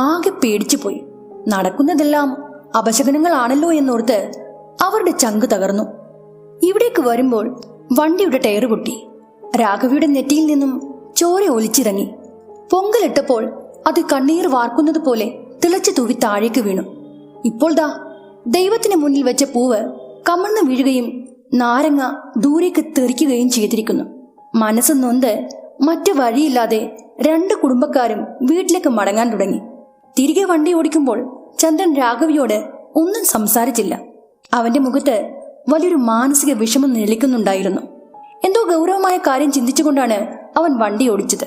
ആകെ പേടിച്ചു പോയി. നടക്കുന്നതെല്ലാം അപശകനങ്ങളാണല്ലോ എന്നോർത്ത് അവരുടെ ചങ്ക് തകർന്നു. ഇവിടേക്ക് വരുമ്പോൾ വണ്ടിയുടെ ടയർ പൊട്ടി. രാഘവിയുടെ നെറ്റിയിൽ നിന്നും ചോര ഒലിച്ചിറങ്ങി. പൊങ്കലിട്ടപ്പോൾ അത് കണ്ണീർ വാർക്കുന്നത് പോലെ തിളച്ചു തൂവി താഴേക്ക് വീണു. ഇപ്പോൾ ദാ ദൈവത്തിന് മുന്നിൽ വെച്ച പൂവ് കമഴ്ന്നു വീഴുകയും നാരങ്ങ ദൂരേക്ക് തെറിക്കുകയും ചെയ്തിരിക്കുന്നു. മനസ്സ് നൊന്ത് മറ്റു വഴിയില്ലാതെ 2 കുടുംബക്കാരും വീട്ടിലേക്ക് മടങ്ങാൻ തുടങ്ങി. തിരികെ വണ്ടി ഓടിക്കുമ്പോൾ ചന്ദ്രൻ രാഘവിയോട് ഒന്നും സംസാരിച്ചില്ല. അവന്റെ മുഖത്ത് വലിയൊരു മാനസിക വിഷമം നിഴലിക്കുന്നുണ്ടായിരുന്നു. എന്തോ ഗൗരവമായ കാര്യം ചിന്തിച്ചുകൊണ്ടാണ് അവൻ വണ്ടി ഓടിച്ചത്.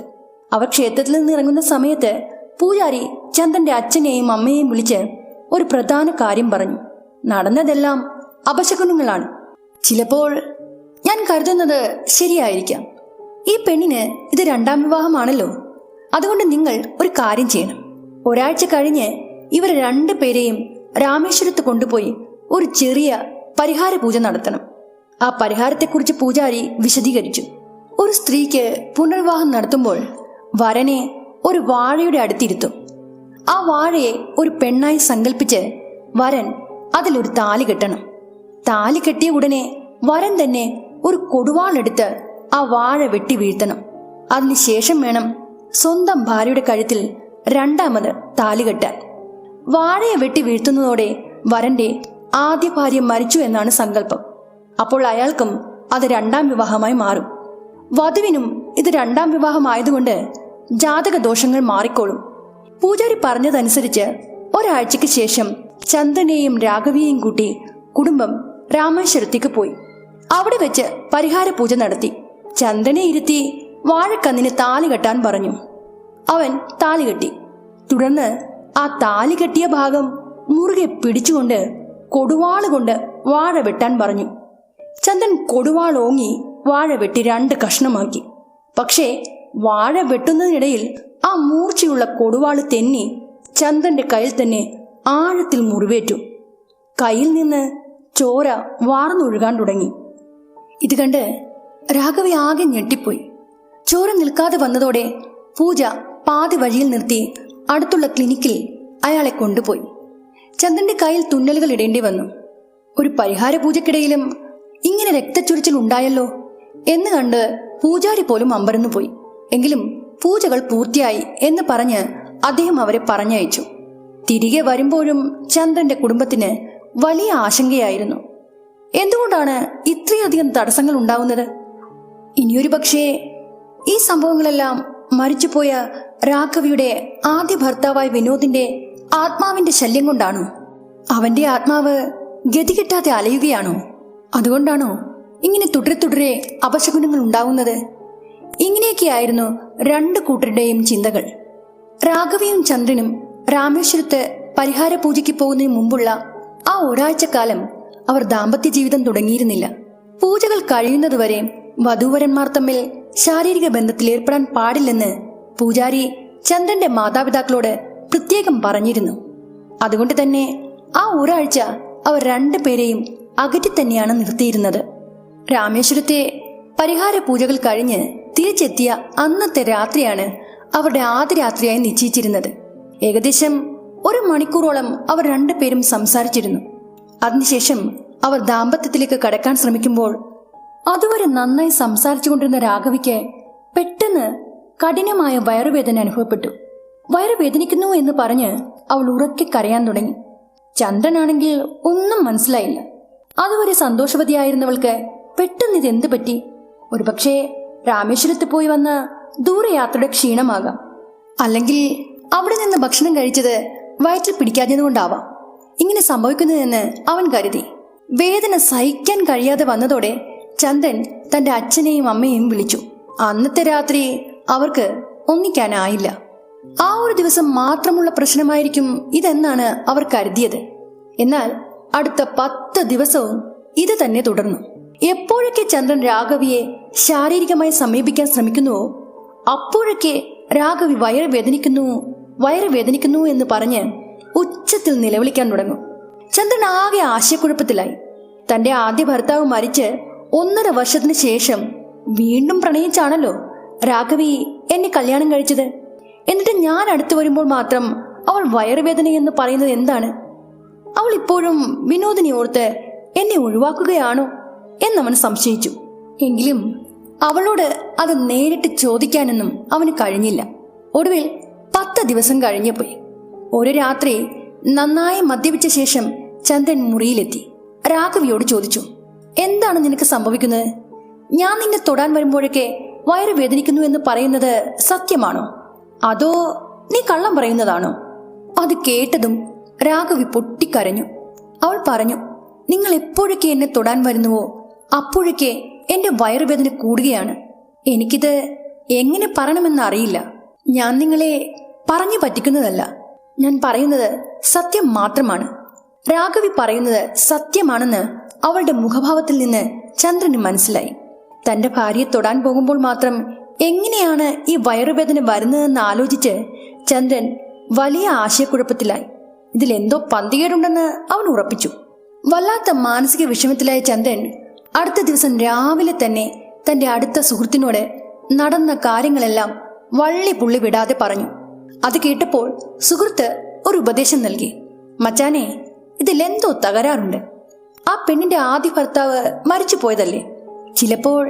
അവർ ക്ഷേത്രത്തിൽ നിന്ന് ഇറങ്ങുന്ന സമയത്ത് പൂജാരി ചന്ദ്രന്റെ അച്ഛനെയും അമ്മയെയും വിളിച്ച് ഒരു പ്രധാന കാര്യം പറഞ്ഞു. നടന്നതെല്ലാം അപശകുനങ്ങളാണ്. ചിലപ്പോൾ ഞാൻ കരുതുന്നത് ശരിയായിരിക്കാം. ഈ പെണ്ണിന് ഇത് 2ാം വിവാഹമാണല്ലോ. അതുകൊണ്ട് നിങ്ങൾ ഒരു കാര്യം ചെയ്യണം. ഒരാഴ്ച കഴിഞ്ഞ് ഇവർ 2 പേരെയും രാമേശ്വരത്ത് കൊണ്ടുപോയി ഒരു ചെറിയ പരിഹാര പൂജ നടത്തണം. ആ പരിഹാരത്തെക്കുറിച്ച് പൂജാരി വിശദീകരിച്ചു. ഒരു സ്ത്രീക്ക് പുനർവിവാഹം നടത്തുമ്പോൾ വരനെ ഒരു വാഴയുടെ അടുത്തിരുത്തും. ആ വാഴയെ ഒരു പെണ്ണായി സങ്കല്പിച്ച് വരൻ അതിലൊരു താലി കെട്ടണം. താലി കെട്ടിയ ഉടനെ വരൻ തന്നെ ഒരു കൊടുവാളെടുത്ത് ആ വാഴ വെട്ടി വീഴ്ത്തണം. അതിനുശേഷം വേണം സ്വന്തം ഭാര്യയുടെ കഴുത്തിൽ 2ാമത് താലി കെട്ടാൻ. വാഴയെ വെട്ടി വീഴ്ത്തുന്നതോടെ വരന്റെ ആദ്യ ഭാര്യ മരിച്ചു എന്നാണ് സങ്കല്പം. അപ്പോൾ അയാൾക്കും അത് 2ാം വിവാഹമായി മാറും. വധുവിനും ഇത് 2ാം വിവാഹമായതുകൊണ്ട് ജാതക ദോഷങ്ങൾ മാറിക്കോളും. പൂജാരി പറഞ്ഞതനുസരിച്ച് ഒരാഴ്ചയ്ക്ക് ശേഷം ചന്ദ്രനെയും രാഘവിയെയും കൂട്ടി കുടുംബം രാമേശ്വരത്തേക്ക് പോയി. അവിടെ വെച്ച് പരിഹാര പൂജ നടത്തി. ചന്ദ്രനെ ഇരുത്തി വാഴക്കന്നിന് താലി കെട്ടാൻ പറഞ്ഞു. അവൻ താലി കെട്ടി. തുടർന്ന് ആ താലി കെട്ടിയ ഭാഗം മുറുകെ പിടിച്ചുകൊണ്ട് കൊടുവാള് കൊണ്ട് വാഴ വെട്ടാൻ പറഞ്ഞു. ചന്ദ്രൻ കൊടുവാൾ ഓങ്ങി വാഴ വെട്ടി 2 കഷ്ണമാക്കി. പക്ഷേ വാഴ വെട്ടുന്നതിനിടയിൽ ആ മൂർച്ചയുള്ള കൊടുവാള് തെന്നി ചന്ദ്രന്റെ കയ്യിൽ തന്നെ ആഴത്തിൽ മുറിവേറ്റു. കയ്യിൽ നിന്ന് ചോര വാർന്നൊഴുകാൻ തുടങ്ങി. ഇത് കണ്ട് രാഘവി ആകെ ഞെട്ടിപ്പോയി. ചോര നിൽക്കാതെ വന്നതോടെ പൂജ പാതി വഴിയിൽ നിർത്തി അടുത്തുള്ള ക്ലിനിക്കിൽ അയാളെ കൊണ്ടുപോയി. ചന്ദ്രന്റെ കയ്യിൽ തുന്നലുകൾ ഇടേണ്ടി വന്നു. ഒരു പരിഹാര പൂജക്കിടയിലും ഇങ്ങനെ രക്തച്ചൊരിച്ചിൽ ഉണ്ടായല്ലോ എന്ന് കണ്ട് പൂജാരി പോലും അമ്പരന്നു പോയി. എങ്കിലും പൂജകൾ പൂർത്തിയായി എന്ന് പറഞ്ഞ് അദ്ദേഹം അവരെ പറഞ്ഞയച്ചു. തിരികെ വരുമ്പോഴും ചന്ദ്രന്റെ കുടുംബത്തിന് വലിയ ആശങ്കയായിരുന്നു. എന്തുകൊണ്ടാണ് ഇത്രയധികം തടസ്സങ്ങൾ ഉണ്ടാവുന്നത്? ഇനിയൊരു പക്ഷേ ഈ സംഭവങ്ങളെല്ലാം മരിച്ചുപോയ രാഘവിയുടെ ആദ്യ ഭർത്താവായ വിനോദിന്റെ ആത്മാവിന്റെ ശല്യം കൊണ്ടാണോ? അവന്റെ ആത്മാവ് ഗതികിട്ടാതെ അലയുകയാണോ? അതുകൊണ്ടാണോ ഇങ്ങനെ തുടരെ അപശകുനങ്ങൾ ഉണ്ടാവുന്നത്? ഇങ്ങനെയൊക്കെയായിരുന്നു രണ്ടു കൂട്ടരുടെയും ചിന്തകൾ. രാഘവിയും ചന്ദ്രനും രാമേശ്വരത്ത് പരിഹാര പൂജയ്ക്ക് പോകുന്നതിന് മുമ്പുള്ള ആ ഒരാഴ്ചക്കാലം അവർ ദാമ്പത്യ ജീവിതം തുടങ്ങിയിരുന്നില്ല. പൂജകൾ കഴിയുന്നതുവരെ വധൂവരന്മാർ തമ്മിൽ ശാരീരിക ബന്ധത്തിലേർപ്പെടാൻ പാടില്ലെന്ന് പൂജാരി ചന്ദ്രന്റെ മാതാപിതാക്കളോട് പ്രത്യേകം പറഞ്ഞിരുന്നു. അതുകൊണ്ട് തന്നെ ആ ഒരാഴ്ച അവർ രണ്ടുപേരെയും അകറ്റി തന്നെയാണ് നിർത്തിയിരുന്നത്. രാമേശ്വരത്തെ പരിഹാര പൂജകൾ കഴിഞ്ഞ് തിരിച്ചെത്തിയ അന്നത്തെ രാത്രിയാണ് അവരുടെ ആദ്യ രാത്രിയായി നിശ്ചയിച്ചിരുന്നത്. ഏകദേശം 1 മണിക്കൂറോളം അവർ രണ്ടുപേരും സംസാരിച്ചിരുന്നു. അതിനുശേഷം അവർ ദാമ്പത്യത്തിലേക്ക് കടക്കാൻ ശ്രമിക്കുമ്പോൾ അതുവരെ നന്നായി സംസാരിച്ചു കൊണ്ടിരുന്ന രാഘവിക്ക് പെട്ടെന്ന് കഠിനമായ വയറുവേദന അനുഭവപ്പെട്ടു. വയറുവേദനിക്കുന്നു എന്ന് പറഞ്ഞ് അവൾ ഉറക്കെ കരയാൻ തുടങ്ങി. ചന്ദ്രനാണെങ്കിൽ ഒന്നും മനസ്സിലായില്ല. അതുവരെ സന്തോഷവതിയായിരുന്നവൾക്ക് പെട്ടെന്ന് ഇതെന്ത് പറ്റി? ഒരുപക്ഷെ രാമേശ്വരത്ത് പോയി വന്ന ദൂരയാത്രയുടെ ക്ഷീണമാകാം, അല്ലെങ്കിൽ അവിടെ നിന്ന് ഭക്ഷണം കഴിച്ചത് വയറ്റിൽ പിടിക്കാഞ്ഞതുകൊണ്ടാവാം ഇങ്ങനെ സംഭവിക്കുന്നതെന്ന് അവൻ കരുതി. വേദന സഹിക്കാൻ കഴിയാതെ വന്നതോടെ ചന്ദ്രൻ തന്റെ അച്ഛനെയും അമ്മയെയും വിളിച്ചു. അന്നത്തെ രാത്രി അവർക്ക് ഒന്നിക്കാനായില്ല. ആ ഒരു ദിവസം മാത്രമുള്ള പ്രശ്നമായിരിക്കും ഇതെന്നാണ് അവർ കരുതിയത്. എന്നാൽ അടുത്ത 10 ദിവസവും ഇത് തന്നെ തുടർന്നു. എപ്പോഴൊക്കെ ചന്ദ്രൻ രാഘവിയെ ശാരീരികമായി സമീപിക്കാൻ ശ്രമിക്കുന്നുവോ അപ്പോഴൊക്കെ രാഘവി വയറുവേദനിക്കുന്നു എന്ന് പറഞ്ഞ് ഉച്ചത്തിൽ നിലവിളിക്കാൻ തുടങ്ങും. ചന്ദ്രൻ ആകെ ആശയക്കുഴപ്പത്തിലായി. തന്റെ ആദ്യ ഭർത്താവ് മരിച്ച് 1.5 വർഷത്തിന് ശേഷം വീണ്ടും പ്രണയിച്ചാണല്ലോ രാഘവി എന്നെ കല്യാണം കഴിച്ചത്. എന്നിട്ട് ഞാൻ അടുത്തു വരുമ്പോൾ മാത്രം അവൾ വയറുവേദന എന്ന് പറയുന്നത് എന്താണ്? അവൾ ഇപ്പോഴും വിനോദിനെ ഓർത്ത് എന്നെ ഒഴിവാക്കുകയാണോ എന്നവൻ സംശയിച്ചു. എങ്കിലും അവളോട് അത് നേരിട്ട് ചോദിക്കാനൊന്നും അവന് കഴിഞ്ഞില്ല. ഒടുവിൽ 10 ദിവസം കഴിഞ്ഞു പോയി. ഒരു രാത്രി നന്നായി മദ്യപിച്ച ശേഷം ചന്ദ്രൻ മുറിയിലെത്തി. രാഘവിയോട് ചോദിച്ചു, എന്താണ് നിനക്ക് സംഭവിക്കുന്നത്? ഞാൻ നിന്നെ തൊടാൻ വരുമ്പോഴൊക്കെ വയറ് വേദനിക്കുന്നു എന്ന് പറയുന്നത് സത്യമാണോ, അതോ നീ കള്ളം പറയുന്നതാണോ? അത് കേട്ടതും രാഘവി പൊട്ടിക്കരഞ്ഞു. അവൾ പറഞ്ഞു, നിങ്ങൾ എപ്പോഴൊക്കെ എന്നെ തൊടാൻ വരുന്നുവോ അപ്പോഴൊക്കെ എന്റെ വയറുവേദന കൂടുകയാണ്. എനിക്കിത് എങ്ങനെ പറയണമെന്ന് അറിയില്ല. ഞാൻ നിങ്ങളെ പറഞ്ഞു പറ്റിക്കുന്നതല്ല. ഞാൻ പറയുന്നത് സത്യം മാത്രമാണ്. രാഘവി പറയുന്നത് സത്യമാണെന്ന് അവളുടെ മുഖഭാവത്തിൽ നിന്ന് ചന്ദ്രന് മനസ്സിലായി. തന്റെ ഭാര്യയെ തൊടാൻ പോകുമ്പോൾ മാത്രം എങ്ങനെയാണ് ഈ വയറുവേദന വരുന്നതെന്ന് ആലോചിച്ച് ചന്ദ്രൻ വലിയ ആശയക്കുഴപ്പത്തിലായി. ഇതിലെന്തോ പന്തികേടുണ്ടെന്ന് അവൻ ഉറപ്പിച്ചു. വല്ലാത്ത മാനസിക വിഷമത്തിലായ ചന്ദ്രൻ അടുത്ത ദിവസം രാവിലെ തന്നെ തന്റെ അടുത്ത സുഹൃത്തിനോട് നടന്ന കാര്യങ്ങളെല്ലാം വള്ളി പുള്ളി വിടാതെ പറഞ്ഞു. അത് കേട്ടപ്പോൾ സുഹൃത്ത് ഒരു ഉപദേശം നൽകി. മച്ചാനെ, ഇതിലെന്തോ തകരാറുണ്ട്. ആ പെണ്ണിന്റെ ആദ്യ ഭർത്താവ് മരിച്ചു പോയതല്ലേ? ചിലപ്പോൾ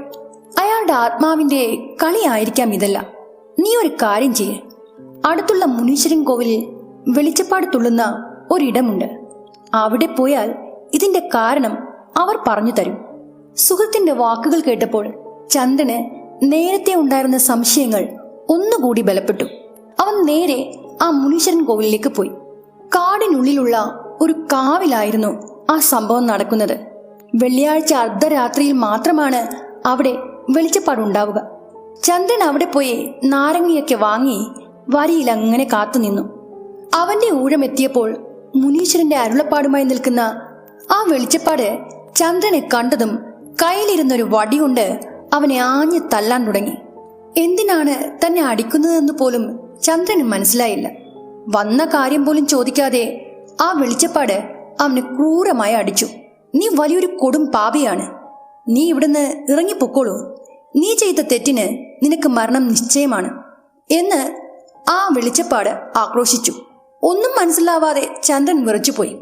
അയാളുടെ ആത്മാവിന്റെ കളിയായിരിക്കാം ഇതെല്ലാം. നീ ഒരു കാര്യം ചെയ്യ്. അടുത്തുള്ള മുനീശ്വരൻ കോവിലിൽ വെളിച്ചപ്പാട് തുള്ളുന്ന ഒരിടമുണ്ട്. അവിടെ പോയാൽ ഇതിന്റെ കാരണം അവർ പറഞ്ഞു തരും. സുഹൃത്തിന്റെ വാക്കുകൾ കേട്ടപ്പോൾ ചന്ദ്രന് നേരത്തെ ഉണ്ടായിരുന്ന സംശയങ്ങൾ ഒന്നുകൂടി ബലപ്പെട്ടു. അവൻ നേരെ ആ മുനീശ്വരൻ കോവിലിലേക്ക് പോയി. കാടിനുള്ളിലുള്ള ഒരു കാവിലായിരുന്നു ആ സംഭവം നടക്കുന്നത്. വെള്ളിയാഴ്ച അർദ്ധരാത്രിയിൽ മാത്രമാണ് അവിടെ വെളിച്ചപ്പാടുണ്ടാവുക. ചന്ദ്രൻ അവിടെ പോയി നാരങ്ങയൊക്കെ വാങ്ങി വരിയിൽ അങ്ങനെ കാത്തുനിന്നു. അവന്റെ ഊഴമെത്തിയപ്പോൾ മുനീശ്വരന്റെ അരുളപ്പാടുമായി നിൽക്കുന്ന ആ വെളിച്ചപ്പാട് ചന്ദ്രനെ കണ്ടതും കയ്യിലിരുന്നൊരു വടി കൊണ്ട് അവനെ ആഞ്ഞു തല്ലാൻ തുടങ്ങി. എന്തിനാണ് തന്നെ അടിക്കുന്നതെന്ന് പോലും ചന്ദ്രന് മനസ്സിലായില്ല. വന്ന കാര്യം പോലും ചോദിക്കാതെ ആ വെളിച്ചപ്പാട് അവന് ക്രൂരമായി അടിച്ചു. നീ വലിയൊരു കൊടും പാപിയാണ്. നീ ഇവിടുന്ന് ഇറങ്ങിപ്പൊക്കോളൂ. നീ ചെയ്ത തെറ്റിന് നിനക്ക് മരണം നിശ്ചയമാണ് എന്ന് ആ വെളിച്ചപ്പാട് ആക്രോശിച്ചു. ഒന്നും മനസ്സിലാവാതെ ചന്ദ്രൻ വിറച്ചുപോയി.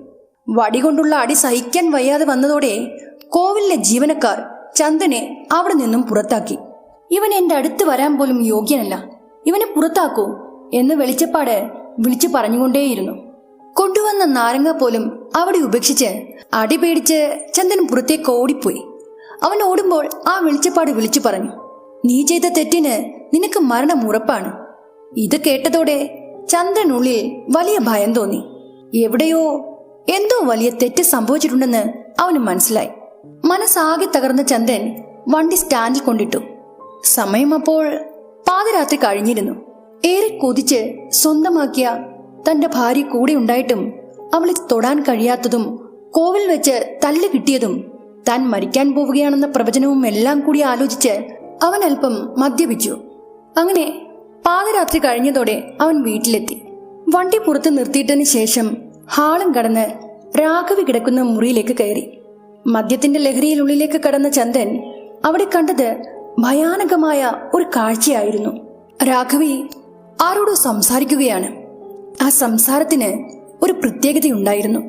വടികൊണ്ടുള്ള അടി സഹിക്കാൻ വയ്യാതെ വന്നതോടെ കോവിലിലെ ജീവനക്കാർ ചന്ദ്രനെ അവിടെ നിന്നും പുറത്താക്കി. ഇവൻ എന്റെ അടുത്ത് വരാൻ പോലും യോഗ്യനല്ല, ഇവനെ പുറത്താക്കൂ എന്ന് വെളിച്ചപ്പാട് വിളിച്ചു പറഞ്ഞുകൊണ്ടേയിരുന്നു. കൊണ്ടുവന്ന നാരങ്ങ പോലും അവിടെ ഉപേക്ഷിച്ച് അടി പേടിച്ച് ചന്ദ്രൻ പുറത്തേക്ക് ഓടിപ്പോയി. അവൻ ഓടുമ്പോൾ ആ വെളിച്ചപ്പാട് വിളിച്ചു പറഞ്ഞു, നീ ചെയ്ത തെറ്റിന് നിനക്ക് മരണം ഉറപ്പാണ്. ഇത് കേട്ടതോടെ ചന്ദ്രനുള്ളിൽ വലിയ ഭയം തോന്നി. എവിടെയോ എന്തോ വലിയ തെറ്റ് സംഭവിച്ചിട്ടുണ്ടെന്ന് അവന് മനസ്സിലായി. മനസ്സാകെ തകർന്ന ചന്ദ്രൻ വണ്ടി സ്റ്റാൻഡിൽ കൊണ്ടിട്ടു. സമയം അപ്പോൾ പാതിരാത്രി കഴിഞ്ഞിരുന്നു. ഏറെ കൊതിച്ച് സ്വന്തമാക്കിയ തന്റെ ഭാര്യ കൂടെ ഉണ്ടായിട്ടും അവളെ തൊടാൻ കഴിയാത്തതും കോവിൽ വെച്ച് തല്ല് കിട്ടിയതും താൻ മരിക്കാൻ പോവുകയാണെന്ന പ്രവചനവും എല്ലാം കൂടി ആലോചിച്ച് അവൻ അല്പം മദ്യപിച്ചു. അങ്ങനെ പാതിരാത്രി കഴിഞ്ഞതോടെ അവൻ വീട്ടിലെത്തി. വണ്ടി പുറത്ത് നിർത്തിയിട്ടതിന് ശേഷം ഹാളും കടന്ന് രാഘവി കിടക്കുന്ന മുറിയിലേക്ക് കയറി. മദ്യത്തിന്റെ ലഹരിയിലുള്ളിലേക്ക് കടന്ന ചന്ദ്രൻ അവിടെ കണ്ടത് ഭയാനകമായ ഒരു കാഴ്ചയായിരുന്നു. രാഘവി ആരോടോ സംസാരിക്കുകയാണ്. ആ സംസാരത്തിന് ഒരു പ്രത്യേകതയുണ്ടായിരുന്നു.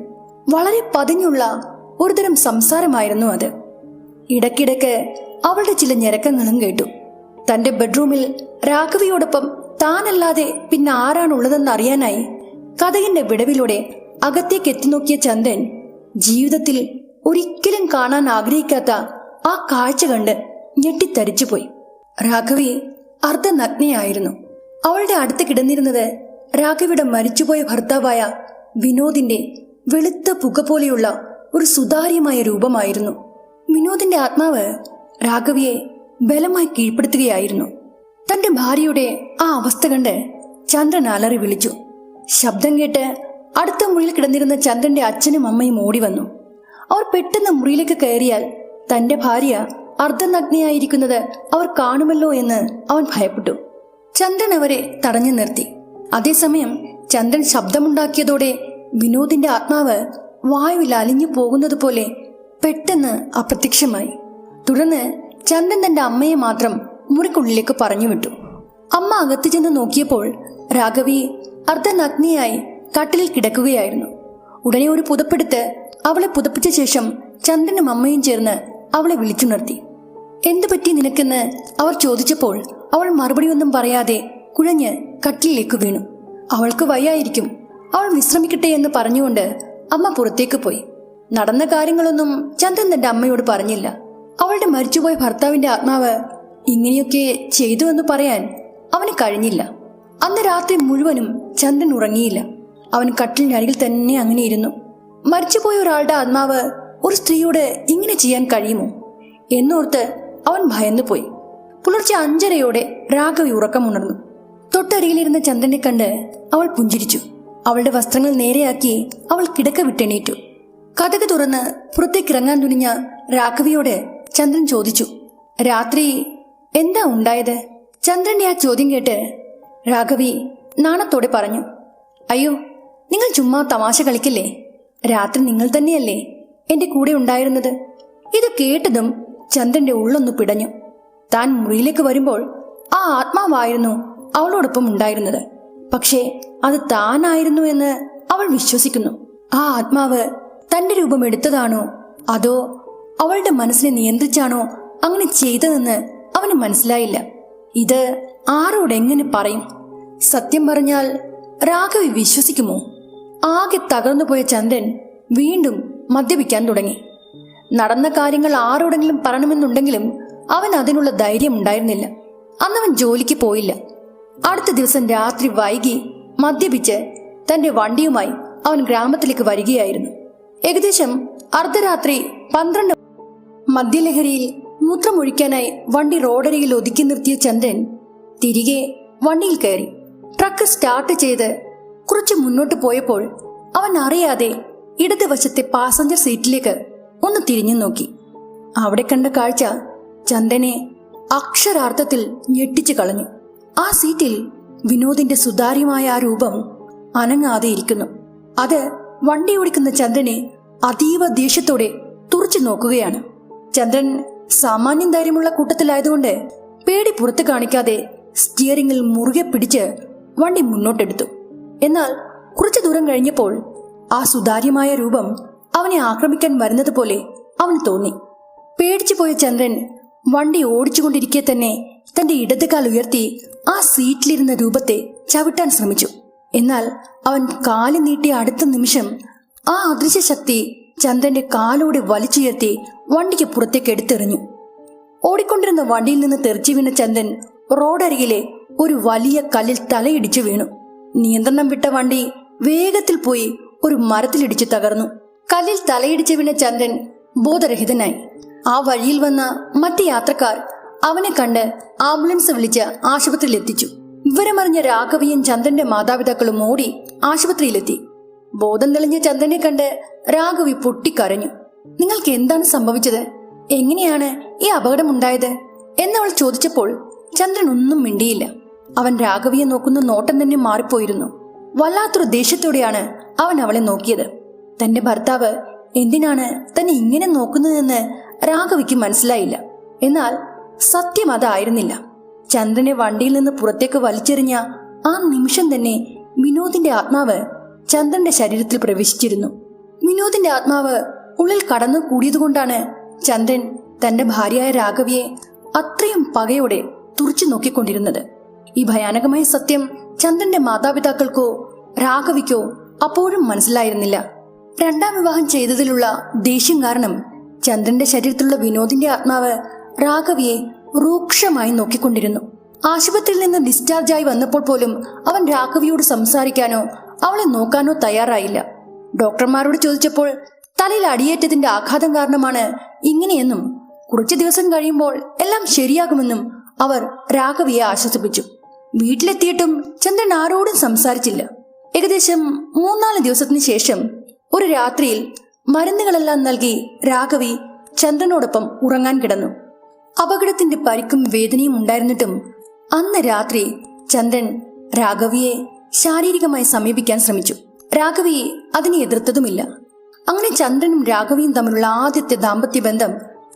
വളരെ പതിഞ്ഞുള്ള ഒരുതരം സംസാരമായിരുന്നു അത്. ഇടയ്ക്കിടയ്ക്ക് അവളുടെ ചില ഞരക്കങ്ങളും കേട്ടു. തന്റെ ബെഡ്റൂമിൽ രാഘവിയോടൊപ്പം താനല്ലാതെ പിന്നെ ആരാണുള്ളതെന്ന് അറിയാനായി കതകിന്റെ വിടവിലൂടെ അകത്തേക്ക് എത്തിനോക്കിയ ചന്ദ്രൻ ജീവിതത്തിൽ ഒരിക്കലും കാണാൻ ആഗ്രഹിക്കാത്ത ആ കാഴ്ച കണ്ട് ഞെട്ടിത്തരിച്ചുപോയി. രാഘവി അർദ്ധനഗ്നയായിരുന്നു. അവളുടെ അടുത്ത് കിടന്നിരുന്നത് രാഘവിയുടെ മരിച്ചുപോയ ഭർത്താവായ വിനോദിന്റെ വെളുത്ത പുക പോലെയുള്ള ഒരു സുതാര്യമായ രൂപമായിരുന്നു. വിനോദിന്റെ ആത്മാവ് രാഘവിയെ ബലമായി കീഴ്പ്പെടുത്തുകയായിരുന്നു. തന്റെ ഭാര്യയുടെ ആ അവസ്ഥ കണ്ട് ചന്ദ്രൻ അലറി വിളിച്ചു. ശബ്ദം കേട്ട് അടുത്ത മുറിയിൽ കിടന്നിരുന്ന ചന്ദ്രന്റെ അച്ഛനും അമ്മയും ഓടി വന്നു. അവർ പെട്ടെന്ന് മുറിയിലേക്ക് കയറിയാൽ തന്റെ ഭാര്യ അർദ്ധനഗ്നയായിരിക്കുന്നത് അവർ കാണുമല്ലോ എന്ന് അവൻ ഭയപ്പെട്ടു. ചന്ദ്രൻ അവരെ തടഞ്ഞു നിർത്തി. അതേസമയം ചന്ദ്രൻ ശബ്ദമുണ്ടാക്കിയതോടെ വിനോദിന്റെ ആത്മാവ് വായുവിൽ അലിഞ്ഞു പോകുന്നത് പോലെ പെട്ടെന്ന് അപ്രത്യക്ഷമായി. തുടർന്ന് ചന്ദ്രൻ തന്റെ അമ്മയെ മാത്രം മുറിക്കുള്ളിലേക്ക് പറഞ്ഞു വിട്ടു. അമ്മ അകത്ത് ചെന്ന് നോക്കിയപ്പോൾ രാഘവി അർദ്ധനഗ്നയായി കട്ടിലിൽ കിടക്കുകയായിരുന്നു. ഉടനെ ഒരു പുതപ്പെടുത്ത് അവളെ പുതപ്പിച്ച ശേഷം ചന്ദ്രനും അമ്മയും ചേർന്ന് അവളെ വിളിച്ചുണർത്തി. എന്തു പറ്റി നിനക്കെന്ന് അവർ ചോദിച്ചപ്പോൾ അവൾ മറുപടിയൊന്നും പറയാതെ കുഴഞ്ഞ് കട്ടിലിലേക്ക് വീണു. അവൾക്ക് വയ്യായിരിക്കും, അവൾ വിശ്രമിക്കട്ടെ എന്ന് പറഞ്ഞുകൊണ്ട് അമ്മ പുറത്തേക്ക് പോയി. നടന്ന കാര്യങ്ങളൊന്നും ചന്ദ്രൻ തന്റെ അമ്മയോട് പറഞ്ഞില്ല. അവളുടെ മരിച്ചുപോയ ഭർത്താവിന്റെ ആത്മാവ് ഇങ്ങനെയൊക്കെ ചെയ്തുവെന്ന് പറയാൻ അവന് കഴിഞ്ഞില്ല. അന്ന് രാത്രി മുഴുവനും ചന്ദ്രൻ ഉറങ്ങിയില്ല. അവൻ കട്ടിലിനരികിൽ തന്നെ അങ്ങനെ ഇരുന്നു. മരിച്ചുപോയ ഒരാളുടെ ആത്മാവ് ഒരു സ്ത്രീയോട് ഇങ്ങനെ ചെയ്യാൻ കഴിയുമോ എന്നോർത്ത് അവൻ ഭയന്നുപോയി. പുലർച്ചെ 5:30 രാഘവി ഉറക്കമുണർന്നു. തൊട്ടരികിലിരുന്ന ചന്ദ്രനെ കണ്ട് അവൾ പുഞ്ചിരിച്ചു. അവളുടെ വസ്ത്രങ്ങൾ നേരെയാക്കി അവൾ കിടക്ക വിട്ടെണീറ്റു. കതക് തുറന്ന് പുറത്തേക്കിറങ്ങാൻ തുനിഞ്ഞ രാഘവിയോട് ചന്ദ്രൻ ചോദിച്ചു, രാത്രി എന്താ ഉണ്ടായത്? ചന്ദ്രന്റെ ആ ചോദ്യം കേട്ട് രാഘവി നാണത്തോടെ പറഞ്ഞു, അയ്യോ, നിങ്ങൾ ചുമ്മാ തമാശ കളിക്കില്ലേ. രാത്രി നിങ്ങൾ തന്നെയല്ലേ എന്റെ കൂടെ ഉണ്ടായിരുന്നത്. ഇത് കേട്ടതും ചന്ദ്രന്റെ ഉള്ളൊന്നു പിടഞ്ഞു. താൻ മുറിയിലേക്ക് വരുമ്പോൾ ആ ആത്മാവായിരുന്നു അവളോടൊപ്പം ഉണ്ടായിരുന്നത്. പക്ഷേ അത് താനായിരുന്നു എന്ന് അവൾ വിശ്വസിക്കുന്നു. ആ ആത്മാവ് തന്റെ രൂപം എടുത്തതാണോ അതോ അവളുടെ മനസ്സിനെ നിയന്ത്രിച്ചാണോ അങ്ങനെ ചെയ്തതെന്ന് അവന് മനസ്സിലായില്ല. ഇത് ആരോടെങ്ങനെ പറയും? സത്യം പറഞ്ഞാൽ രാഘവി വിശ്വസിക്കുമോ? ആകെ തകർന്നുപോയ ചന്ദ്രൻ വീണ്ടും മദ്യപിക്കാൻ തുടങ്ങി. നടന്ന കാര്യങ്ങൾ ആരോടെങ്കിലും പറയണമെന്നുണ്ടെങ്കിലും അവൻ അതിനുള്ള ധൈര്യം ഉണ്ടായിരുന്നില്ല. അന്നവൻ ജോലിക്ക് പോയില്ല. അടുത്ത ദിവസം രാത്രി വൈകി മദ്യപിച്ച് തന്റെ വണ്ടിയുമായി അവൻ ഗ്രാമത്തിലേക്ക് വരികയായിരുന്നു. ഏകദേശം അർദ്ധരാത്രി 12 മദ്യലഹരിയിൽ മൂത്രമൊഴിക്കാനായി വണ്ടി റോഡരികിൽ ഒതുക്കി നിർത്തിയ ചന്ദ്രൻ തിരികെ വണ്ടിയിൽ കയറി. ട്രക്ക് സ്റ്റാർട്ട് ചെയ്ത് കുറച്ച് മുന്നോട്ട് പോയപ്പോൾ അവൻ അറിയാതെ ഇടതുവശത്തെ പാസഞ്ചർ സീറ്റിലേക്ക് ഒന്ന് തിരിഞ്ഞു നോക്കി. അവിടെ കണ്ട കാഴ്ച ചന്ദ്രനെ അക്ഷരാർത്ഥത്തിൽ ഞെട്ടിച്ചു കളഞ്ഞു. ആ സീറ്റിൽ വിനോദിന്റെ സുതാര്യമായ ആ രൂപം അനങ്ങാതെ ഇരിക്കുന്നു. അത് വണ്ടി ഓടിക്കുന്ന ചന്ദ്രനെ അതീവ ദേഷ്യത്തോടെ തുറച്ചു നോക്കുകയാണ്. ചന്ദ്രൻ സാമാന്യം ധൈര്യമുള്ള കൂട്ടത്തിലായതുകൊണ്ട് പേടി പുറത്തു കാണിക്കാതെ സ്റ്റിയറിംഗിൽ മുറുകെ പിടിച്ച് വണ്ടി മുന്നോട്ടെടുത്തു. എന്നാൽ കുറച്ചു ദൂരം കഴിഞ്ഞപ്പോൾ ആ സുതാര്യമായ രൂപം അവനെ ആക്രമിക്കാൻ വരുന്നത് പോലെ അവന് തോന്നി. പേടിച്ചു പോയ ചന്ദ്രൻ വണ്ടി ഓടിച്ചുകൊണ്ടിരിക്കെ തന്നെ തന്റെ ഇടതുകാൽ ഉയർത്തി ആ സീറ്റിലിരുന്ന രൂപത്തെ ചവിട്ടാൻ ശ്രമിച്ചു. എന്നാൽ അവൻ കാല് നീട്ടിയ അടുത്ത നിമിഷം ആ അദൃശ്യ ശക്തി ചന്ദ്രന്റെ കാലോടെ വലിച്ചുയർത്തി വണ്ടിക്ക് പുറത്തേക്ക് എടുത്തെറിഞ്ഞു. ഓടിക്കൊണ്ടിരുന്ന വണ്ടിയിൽ നിന്ന് തെറിച്ചു വീണ ചന്ദ്രൻ റോഡരികിലെ ഒരു വലിയ കല്ലിൽ തലയിടിച്ചു വീണു. നിയന്ത്രണം വിട്ട വണ്ടി വേഗത്തിൽ പോയി ഒരു മരത്തിലിടിച്ചു തകർന്നു. കല്ലിൽ തലയിടിച്ചു വീണ ചന്ദ്രൻ ബോധരഹിതനായി. ആ വഴിയിൽ വന്ന മറ്റ് യാത്രക്കാർ അവനെ കണ്ട് ആംബുലൻസ് വിളിച്ച് ആശുപത്രിയിൽ എത്തിച്ചു. വിവരമറിഞ്ഞ രാഘവിയും ചന്ദ്രന്റെ മാതാപിതാക്കളും ഓടി ആശുപത്രിയിലെത്തി. ബോധം തെളിഞ്ഞ ചന്ദ്രനെ കണ്ട് രാഘവി പൊട്ടിക്കരഞ്ഞു. നിങ്ങൾക്ക് എന്താണ് സംഭവിച്ചത്? എങ്ങനെയാണ് ഈ അപകടമുണ്ടായത് എന്നവൾ ചോദിച്ചപ്പോൾ ചന്ദ്രൻ ഒന്നും മിണ്ടിയില്ല. അവൻ രാഘവിയെ നോക്കുന്ന നോട്ടം തന്നെ മാറിപ്പോയിരുന്നു. വല്ലാത്തൊരു ദേഷ്യത്തോടെയാണ് അവൻ അവളെ നോക്കിയത്. തന്റെ ഭർത്താവ് എന്തിനാണ് തന്നെ ഇങ്ങനെ നോക്കുന്നതെന്ന് രാഘവിക്ക് മനസ്സിലായില്ല. എന്നാൽ സത്യം അതായിരുന്നില്ല. ചന്ദ്രനെ വണ്ടിയിൽ നിന്ന് പുറത്തേക്ക് വലിച്ചെറിഞ്ഞ ആ നിമിഷം തന്നെ വിനോദിന്റെ ആത്മാവ് ചന്ദ്രന്റെ ശരീരത്തിൽ പ്രവേശിച്ചിരുന്നു. വിനോദിന്റെ ആത്മാവ് ഉള്ളിൽ കടന്നു കൂടിയതുകൊണ്ടാണ് ചന്ദ്രൻ തന്റെ ഭാര്യയായ രാഘവിയെ അത്രയും പകയോടെ തുറച്ചു നോക്കിക്കൊണ്ടിരുന്നത്. ഈ ഭയാനകമായ സത്യം ചന്ദ്രന്റെ മാതാപിതാക്കൾക്കോ രാഘവിക്കോ അപ്പോഴും മനസ്സിലായിരുന്നില്ല. രണ്ടാം വിവാഹം ചെയ്തതിലുള്ള ദേഷ്യം കാരണം ചന്ദ്രന്റെ ശരീരത്തിലുള്ള വിനോദിന്റെ ആത്മാവ് രാഘവിയെ രൂക്ഷമായി നോക്കിക്കൊണ്ടിരുന്നു. ആശുപത്രിയിൽ നിന്ന് ഡിസ്ചാർജായി വന്നപ്പോൾ പോലും അവൻ രാഘവിയോട് സംസാരിക്കാനോ അവളെ നോക്കാനോ തയ്യാറായില്ല. ഡോക്ടർമാരോട് ചോദിച്ചപ്പോൾ തലയിൽ അടിയേറ്റതിന്റെ ആഘാതം കാരണമാണ് ഇങ്ങനെയെന്നും കുറച്ചു ദിവസം കഴിയുമ്പോൾ എല്ലാം ശരിയാകുമെന്നും അവർ രാഘവിയെ ആശ്വസിപ്പിച്ചു. വീട്ടിലെത്തിയിട്ടും ചന്ദ്രൻ ആരോടും സംസാരിച്ചില്ല. ഏകദേശം 3-4 ദിവസത്തിന് ശേഷം ഒരു രാത്രിയിൽ മരുന്നുകളെല്ലാം നൽകി രാഘവി ചന്ദ്രനോടൊപ്പം ഉറങ്ങാൻ കിടന്നു. അപകടത്തിന്റെ പരിക്കും വേദനയും ഉണ്ടായിരുന്നിട്ടും അന്ന് രാത്രി ചന്ദ്രൻ രാഘവിയെ ശാരീരികമായി സമീപിക്കാൻ ശ്രമിച്ചു. രാഘവി അതിനെ എതിർത്തതുമില്ല. അങ്ങനെ ചന്ദ്രനും രാഘവിയും തമ്മിലുള്ള ആദ്യത്തെ ദാമ്പത്യ ബന്ധം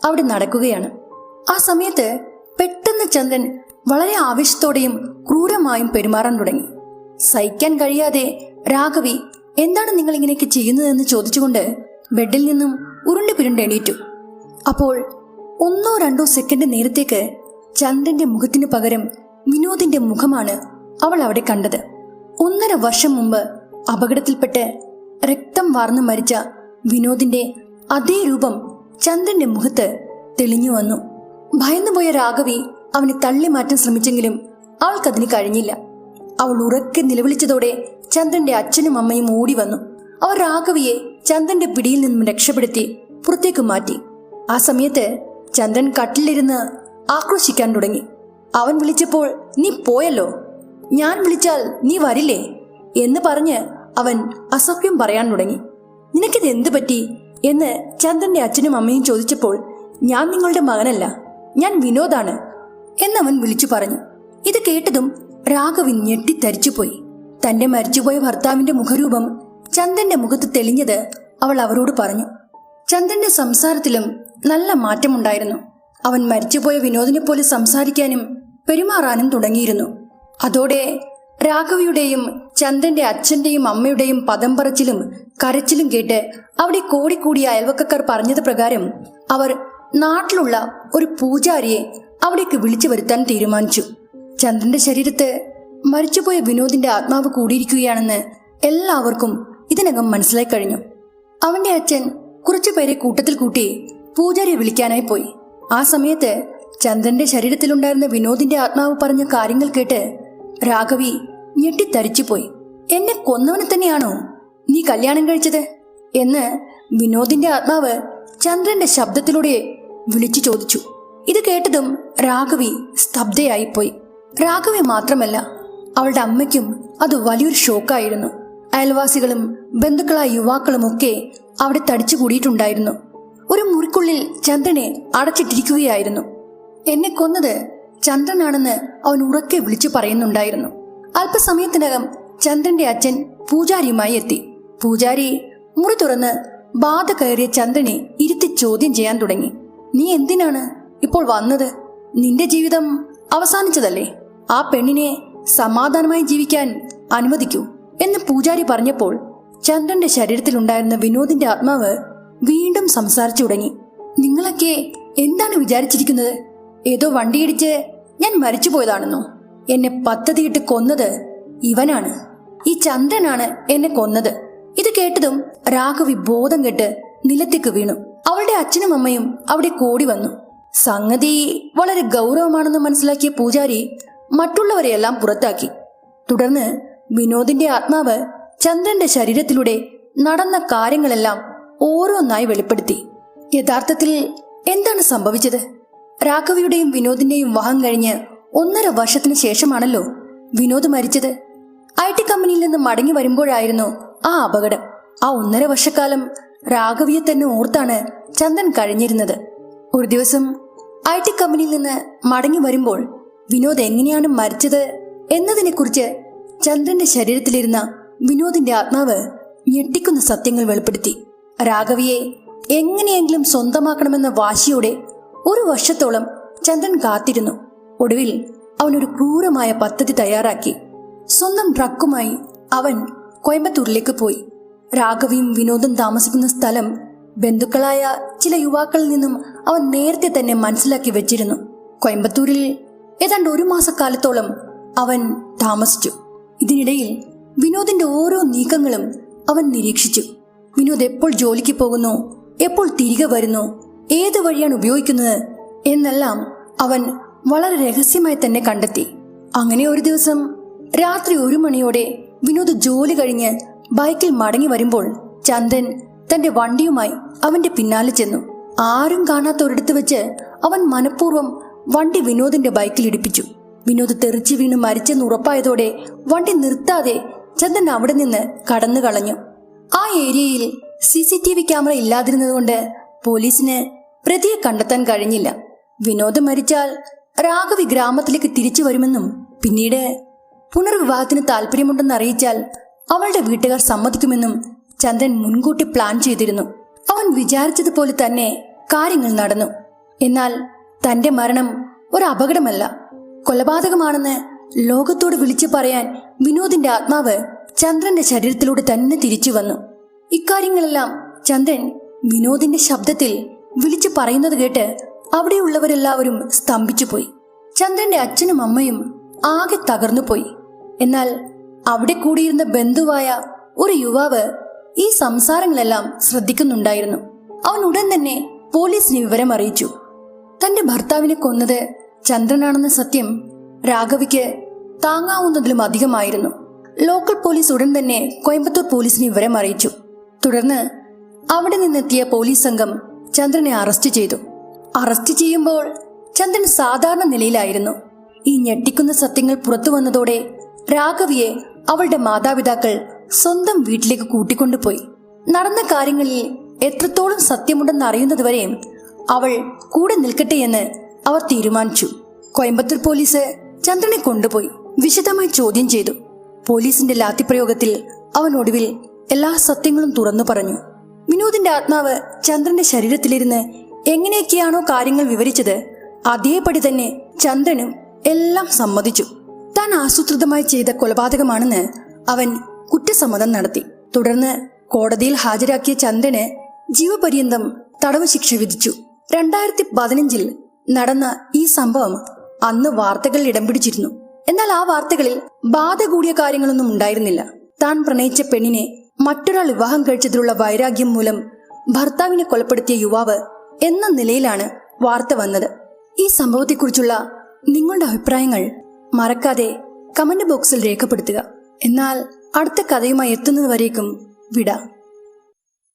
അവിടെ നടക്കുകയാണ്. ആ സമയത്ത് പെട്ടെന്ന് ചന്ദ്രൻ വളരെ ആവേശത്തോടെയും ക്രൂരമായും പെരുമാറാൻ തുടങ്ങി. സഹിക്കാൻ കഴിയാതെ രാഘവി എന്താണ് നിങ്ങൾ ഇങ്ങനെയൊക്കെ ചെയ്യുന്നതെന്ന് ചോദിച്ചുകൊണ്ട് ബെഡിൽ നിന്നും ഉരുണ്ട് പിരുണ്ട് എണീറ്റു. അപ്പോൾ 1-2 സെക്കൻഡ് നേരത്തേക്ക് ചന്ദ്രന്റെ മുഖത്തിന് പകരം വിനോദിന്റെ മുഖമാണ് അവൾ അവിടെ കണ്ടത്. 1.5 വർഷം മുമ്പ് അപകടത്തിൽപ്പെട്ട് രക്തം വാർന്നു മരിച്ച വിനോദിന്റെ അതേ രൂപം ചന്ദ്രന്റെ മുഖത്ത് തെളിഞ്ഞു വന്നു. ഭയന്നുപോയ രാഘവി അവനെ തള്ളി മാറ്റാൻ ശ്രമിച്ചെങ്കിലും അവൾക്കതിന് കഴിഞ്ഞില്ല. അവൾ ഉറക്കെ നിലവിളിച്ചതോടെ ചന്ദ്രന്റെ അച്ഛനും അമ്മയും ഓടി വന്നു. അവർ രാഘവിയെ ചന്ദ്രന്റെ പിടിയിൽ നിന്നും രക്ഷപ്പെടുത്തി പുറത്തേക്ക് മാറ്റി. ആ സമയത്ത് ചന്ദ്രൻ കട്ടിലിരുന്ന് ആക്രോശിക്കാൻ തുടങ്ങി. അവൻ വിളിച്ചപ്പോൾ നീ പോയല്ലോ, ഞാൻ വിളിച്ചാൽ നീ വരില്ലേ എന്ന് പറഞ്ഞ് അവൻ അസഭ്യം പറയാൻ തുടങ്ങി. നിനക്കിത് എന്തു പറ്റി എന്ന് ചന്ദ്രന്റെ അച്ഛനും അമ്മയും ചോദിച്ചപ്പോൾ ഞാൻ നിങ്ങളുടെ മകനല്ല, ഞാൻ വിനോദാണ് എന്നവൻ വിളിച്ചു പറഞ്ഞു. ഇത് കേട്ടതും രാഘവി ഞെട്ടിത്തരിച്ചുപോയി. തന്റെ മരിച്ചുപോയ ഭർത്താവിന്റെ മുഖരൂപം ചന്ദ്രന്റെ മുഖത്ത് തെളിഞ്ഞത് അവൾ അവരോട് പറഞ്ഞു. ചന്ദ്രന്റെ സംസാരത്തിലും നല്ല മാറ്റമുണ്ടായിരുന്നു. അവൻ മരിച്ചുപോയ വിനോദിനെ പോലെ സംസാരിക്കാനും പെരുമാറാനും തുടങ്ങിയിരുന്നു. അതോടെ രാഘവിയുടെയും ചന്ദ്രന്റെ അച്ഛന്റെയും അമ്മയുടെയും പദം പറച്ചിലും കരച്ചിലും കേട്ട് അവിടെ കൂടിക്കൂടിയ അയൽവക്കക്കാർ പറഞ്ഞത് പ്രകാരം അവർ നാട്ടിലുള്ള ഒരു പൂജാരിയെ അവിടേക്ക് വിളിച്ചു വരുത്താൻ തീരുമാനിച്ചു. ചന്ദ്രന്റെ ശരീരത്ത് മരിച്ചുപോയ വിനോദിന്റെ ആത്മാവ് കൂടിയിരിക്കുകയാണെന്ന് എല്ലാവർക്കും ഇതിനകം മനസ്സിലായി കഴിഞ്ഞു. അവന്റെ അച്ഛൻ കുറച്ചുപേരെ കൂട്ടത്തിൽ കൂട്ടി പൂജാരിയെ വിളിക്കാനായി പോയി. ആ സമയത്ത് ചന്ദ്രന്റെ ശരീരത്തിലുണ്ടായിരുന്ന വിനോദിന്റെ ആത്മാവ് പറഞ്ഞ കാര്യങ്ങൾ കേട്ട് രാഘവി ഞെട്ടിത്തരിച്ചുപോയി. എന്നെ കൊന്നവനെ തന്നെയാണോ നീ കല്യാണം കഴിച്ചത് എന്ന് വിനോദിന്റെ ആത്മാവ് ചന്ദ്രന്റെ ശബ്ദത്തിലൂടെ വിളിച്ചു ചോദിച്ചു. ഇത് കേട്ടതും രാഘവി സ്തബ്ധയായിപ്പോയി. രാഘവി മാത്രമല്ല, അവളുടെ അമ്മയ്ക്കും അത് വലിയൊരു ഷോക്കായിരുന്നു. അയൽവാസികളും ബന്ധുക്കളായ യുവാക്കളും ഒക്കെ അവിടെ തടിച്ചുകൂടിയിട്ടുണ്ടായിരുന്നു. ഒരു മുറിക്കുള്ളിൽ ചന്ദ്രനെ അടച്ചിട്ടിരിക്കുകയായിരുന്നു. എന്നെ കൊന്നത് ചന്ദ്രനാണെന്ന് അവൻ ഉറക്കെ വിളിച്ചു പറയുന്നുണ്ടായിരുന്നു. അല്പസമയത്തിനകം ചന്ദ്രന്റെ അച്ഛൻ പൂജാരിയുമായി എത്തി. പൂജാരി മുറി തുറന്ന് ബാധ കയറിയ ചന്ദ്രനെ ഇരുത്തി ചോദ്യം ചെയ്യാൻ തുടങ്ങി. നീ എന്തിനാണ് ഇപ്പോൾ വന്നത്? നിന്റെ ജീവിതം അവസാനിച്ചതല്ലേ? ആ പെണ്ണിനെ സമാധാനമായി ജീവിക്കാൻ അനുവദിക്കൂ എന്ന് പൂജാരി പറഞ്ഞപ്പോൾ ചന്ദ്രന്റെ ശരീരത്തിലുണ്ടായിരുന്ന വിനോദിന്റെ ആത്മാവ് വീണ്ടും സംസാരിച്ചു തുടങ്ങി. നിങ്ങളൊക്കെ എന്താണ് വിചാരിച്ചിരിക്കുന്നത്? ഏതോ വണ്ടിയിടിച്ച് ഞാൻ മരിച്ചുപോയതാണെന്നോ? എന്നെ പദ്ധതിയിട്ട് കൊന്നത് ഇവനാണ്, ഈ ചന്ദ്രനാണ് എന്നെ കൊന്നത്. ഇത് കേട്ടതും രാഘവി ബോധം കെട്ട് നിലത്തേക്ക് വീണു. അവളുടെ അച്ഛനും അമ്മയും അവിടെ കൂടി വന്നു. സംഗതി വളരെ ഗൗരവമാണെന്ന് മനസ്സിലാക്കിയ പൂജാരി മറ്റുള്ളവരെയെല്ലാം പുറത്താക്കി. തുടർന്ന് വിനോദിന്റെ ആത്മാവ് ചന്ദ്രന്റെ ശരീരത്തിലൂടെ നടന്ന കാര്യങ്ങളെല്ലാം ഓരോന്നായി വെളിപ്പെടുത്തി. യഥാർത്ഥത്തിൽ എന്താണ് സംഭവിച്ചത്? രാഘവിയുടെയും വിനോദിന്റെയും വിവാഹം കഴിഞ്ഞ് 1.5 വർഷത്തിന് ശേഷമാണല്ലോ വിനോദ് മരിച്ചത്. IT കമ്പനിയിൽ നിന്ന് മടങ്ങി വരുമ്പോഴായിരുന്നു ആ അപകടം. ആ 1.5 വർഷക്കാലം രാഘവിയെ തന്നെ ഓർത്താണ് ചന്ദ്രൻ കഴിഞ്ഞിരുന്നത്. ഒരു ദിവസം IT കമ്പനിയിൽ നിന്ന് മടങ്ങി വരുമ്പോൾ വിനോദ് എങ്ങനെയാണ് മരിച്ചത് എന്നതിനെക്കുറിച്ച് ചന്ദ്രന്റെ ശരീരത്തിലിരുന്ന വിനോദിന്റെ ആത്മാവ് ഞെട്ടിക്കുന്ന സത്യങ്ങൾ വെളിപ്പെടുത്തി. രാഘവിയെ എങ്ങനെയെങ്കിലും സ്വന്തമാക്കണമെന്ന വാശിയോടെ 1 വർഷത്തോളം ചന്ദ്രൻ കാത്തിരുന്നു. ഒടുവിൽ അവനൊരു ക്രൂരമായ പദ്ധതി തയ്യാറാക്കി. സ്വന്തം ട്രക്കുമായി അവൻ കോയമ്പത്തൂരിലേക്ക് പോയി. രാഘവിയും വിനോദും താമസിക്കുന്ന സ്ഥലം ബന്ധുക്കളായ ചില യുവാക്കളിൽ നിന്നും അവൻ നേരത്തെ തന്നെ മനസ്സിലാക്കി വെച്ചിരുന്നു. കോയമ്പത്തൂരിൽ ഏതാണ്ട് 1 മാസക്കാലത്തോളം അവൻ താമസിച്ചു. ഇതിനിടയിൽ വിനോദിന്റെ ഓരോ നീക്കങ്ങളും അവൻ നിരീക്ഷിച്ചു. വിനോദ് എപ്പോൾ ജോലിക്ക് പോകുന്നു, എപ്പോൾ തിരികെ വരുന്നു, ഏത് വഴിയാണ് ഉപയോഗിക്കുന്നത് എന്നെല്ലാം അവൻ വളരെ രഹസ്യമായി തന്നെ കണ്ടെത്തി. അങ്ങനെ ഒരു ദിവസം രാത്രി 1 മണിയോടെ വിനോദ് ജോലി കഴിഞ്ഞ് ബൈക്കിൽ മടങ്ങി വരുമ്പോൾ ചന്ദ്രൻ തന്റെ വണ്ടിയുമായി അവന്റെ പിന്നാലെ ചെന്നു. ആരും കാണാത്ത ഒരിടത്ത് വെച്ച് അവൻ മനഃപൂർവ്വം വണ്ടി വിനോദിന്റെ ബൈക്കിൽ ഇടിപ്പിച്ചു. വിനോദ് തെറിച്ചു വീണ് മരിച്ചെന്ന് ഉറപ്പായതോടെ വണ്ടി നിർത്താതെ ചന്ദ്രൻ അവിടെ നിന്ന് കടന്നു കളഞ്ഞു. ആ ഏരിയയിൽ CCTV ക്യാമറ ഇല്ലാതിരുന്നതുകൊണ്ട് പോലീസിന് പ്രതിയെ കണ്ടെത്താൻ കഴിഞ്ഞില്ല. വിനോദ് മരിച്ചാൽ രാഘവി ഗ്രാമത്തിലേക്ക് തിരിച്ചു വരുമെന്നും പിന്നീട് പുനർവിവാഹത്തിന് താല്പര്യമുണ്ടെന്ന് അറിയിച്ചാൽ അവളുടെ വീട്ടുകാർ സമ്മതിക്കുമെന്നും ചന്ദ്രൻ മുൻകൂട്ടി പ്ലാൻ ചെയ്തിരുന്നു. അവൻ വിചാരിച്ചതുപോലെ തന്നെ കാര്യങ്ങൾ നടന്നു. എന്നാൽ തന്റെ മരണം ഒരു അപകടമല്ല, കൊലപാതകമാണെന്ന് ലോകത്തോട് വിളിച്ചു പറയാൻ വിനോദിന്റെ ആത്മാവ് ചന്ദ്രന്റെ ശരീരത്തിലൂടെ തന്നെ തിരിച്ചു വന്നു. ഇക്കാര്യങ്ങളെല്ലാം ചന്ദ്രൻ വിനോദിന്റെ ശബ്ദത്തിൽ വിളിച്ചു പറയുന്നത് കേട്ട് അവിടെയുള്ളവരെല്ലാവരും സ്തംഭിച്ചുപോയി. ചന്ദ്രന്റെ അച്ഛനും അമ്മയും ആകെ തകർന്നുപോയി. എന്നാൽ അവിടെ കൂടിയിരുന്ന ബന്ധുവായ ഒരു യുവാവ് ഈ സംസാരങ്ങളെല്ലാം ശ്രദ്ധിക്കുന്നുണ്ടായിരുന്നു. അവൻ ഉടൻ തന്നെ പോലീസിന് വിവരം അറിയിച്ചു. തന്റെ ഭർത്താവിനെ കൊന്നത് ചന്ദ്രനാണെന്ന സത്യം രാഘവിക്ക് താങ്ങാവുന്നതിലും അധികമായിരുന്നു. ലോക്കൽ പോലീസ് ഉടൻ തന്നെ കോയമ്പത്തൂർ പോലീസിന് വിവരം അറിയിച്ചു. തുടർന്ന് അവിടെ നിന്നെത്തിയ പോലീസ് സംഘം ചന്ദ്രനെ അറസ്റ്റ് ചെയ്തു. അറസ്റ്റ് ചെയ്യുമ്പോൾ ചന്ദ്രൻ സാധാരണ നിലയിലായിരുന്നു. ഈ ഞെട്ടിക്കുന്ന സത്യങ്ങൾ പുറത്തു വന്നതോടെ രാഘവിയെ അവളുടെ മാതാപിതാക്കൾ സ്വന്തം വീട്ടിലേക്ക് കൂട്ടിക്കൊണ്ടുപോയി. നടന്ന കാര്യങ്ങളിൽ എത്രത്തോളം സത്യമുണ്ടെന്ന് അറിയുന്നതുവരെയും അവൾ കൂടെ നിൽക്കട്ടെ എന്ന് അവർ തീരുമാനിച്ചു. കോയമ്പത്തൂർ പോലീസ് ചന്ദ്രനെ കൊണ്ടുപോയി വിശദമായി ചോദ്യം ചെയ്തു. പോലീസിന്റെ ലാത്തിപ്രയോഗത്തിൽ അവൻ ഒടുവിൽ എല്ലാ സത്യങ്ങളും തുറന്നു പറഞ്ഞു. വിനോദിന്റെ ആത്മാവ് ചന്ദ്രന്റെ ശരീരത്തിലിരുന്ന് എങ്ങനെയൊക്കെയാണോ കാര്യങ്ങൾ വിവരിച്ചത് അതേപടി തന്നെ ചന്ദ്രനും എല്ലാം സമ്മതിച്ചു. താൻ ആസൂത്രിതമായി ചെയ്ത കൊലപാതകമാണെന്ന് അവൻ കുറ്റസമ്മതം നടത്തി. തുടർന്ന് കോടതിയിൽ ഹാജരാക്കിയ ചന്ദ്രന് ജീവപര്യന്തം തടവ് ശിക്ഷ വിധിച്ചു. 2015 നടന്ന ഈ സംഭവം അന്ന് വാർത്തകളിൽ ഇടം പിടിച്ചിരുന്നു. എന്നാൽ ആ വാർത്തകളിൽ ബാധ കൂടിയ കാര്യങ്ങളൊന്നും ഉണ്ടായിരുന്നില്ല. താൻ പ്രണയിച്ച പെണ്ണിനെ മറ്റൊരാൾ വിവാഹം കഴിച്ചതിലുള്ള വൈരാഗ്യം മൂലം ഭർത്താവിനെ കൊലപ്പെടുത്തിയ യുവാവ് എന്ന നിലയിലാണ് വാർത്ത വന്നത്. ഈ സംഭവത്തെക്കുറിച്ചുള്ള നിങ്ങളുടെ അഭിപ്രായങ്ങൾ മറക്കാതെ കമന്റ് ബോക്സിൽ രേഖപ്പെടുത്തുക. എന്നാൽ അടുത്ത കഥയുമായി എത്തുന്നതുവരേക്കും വിട.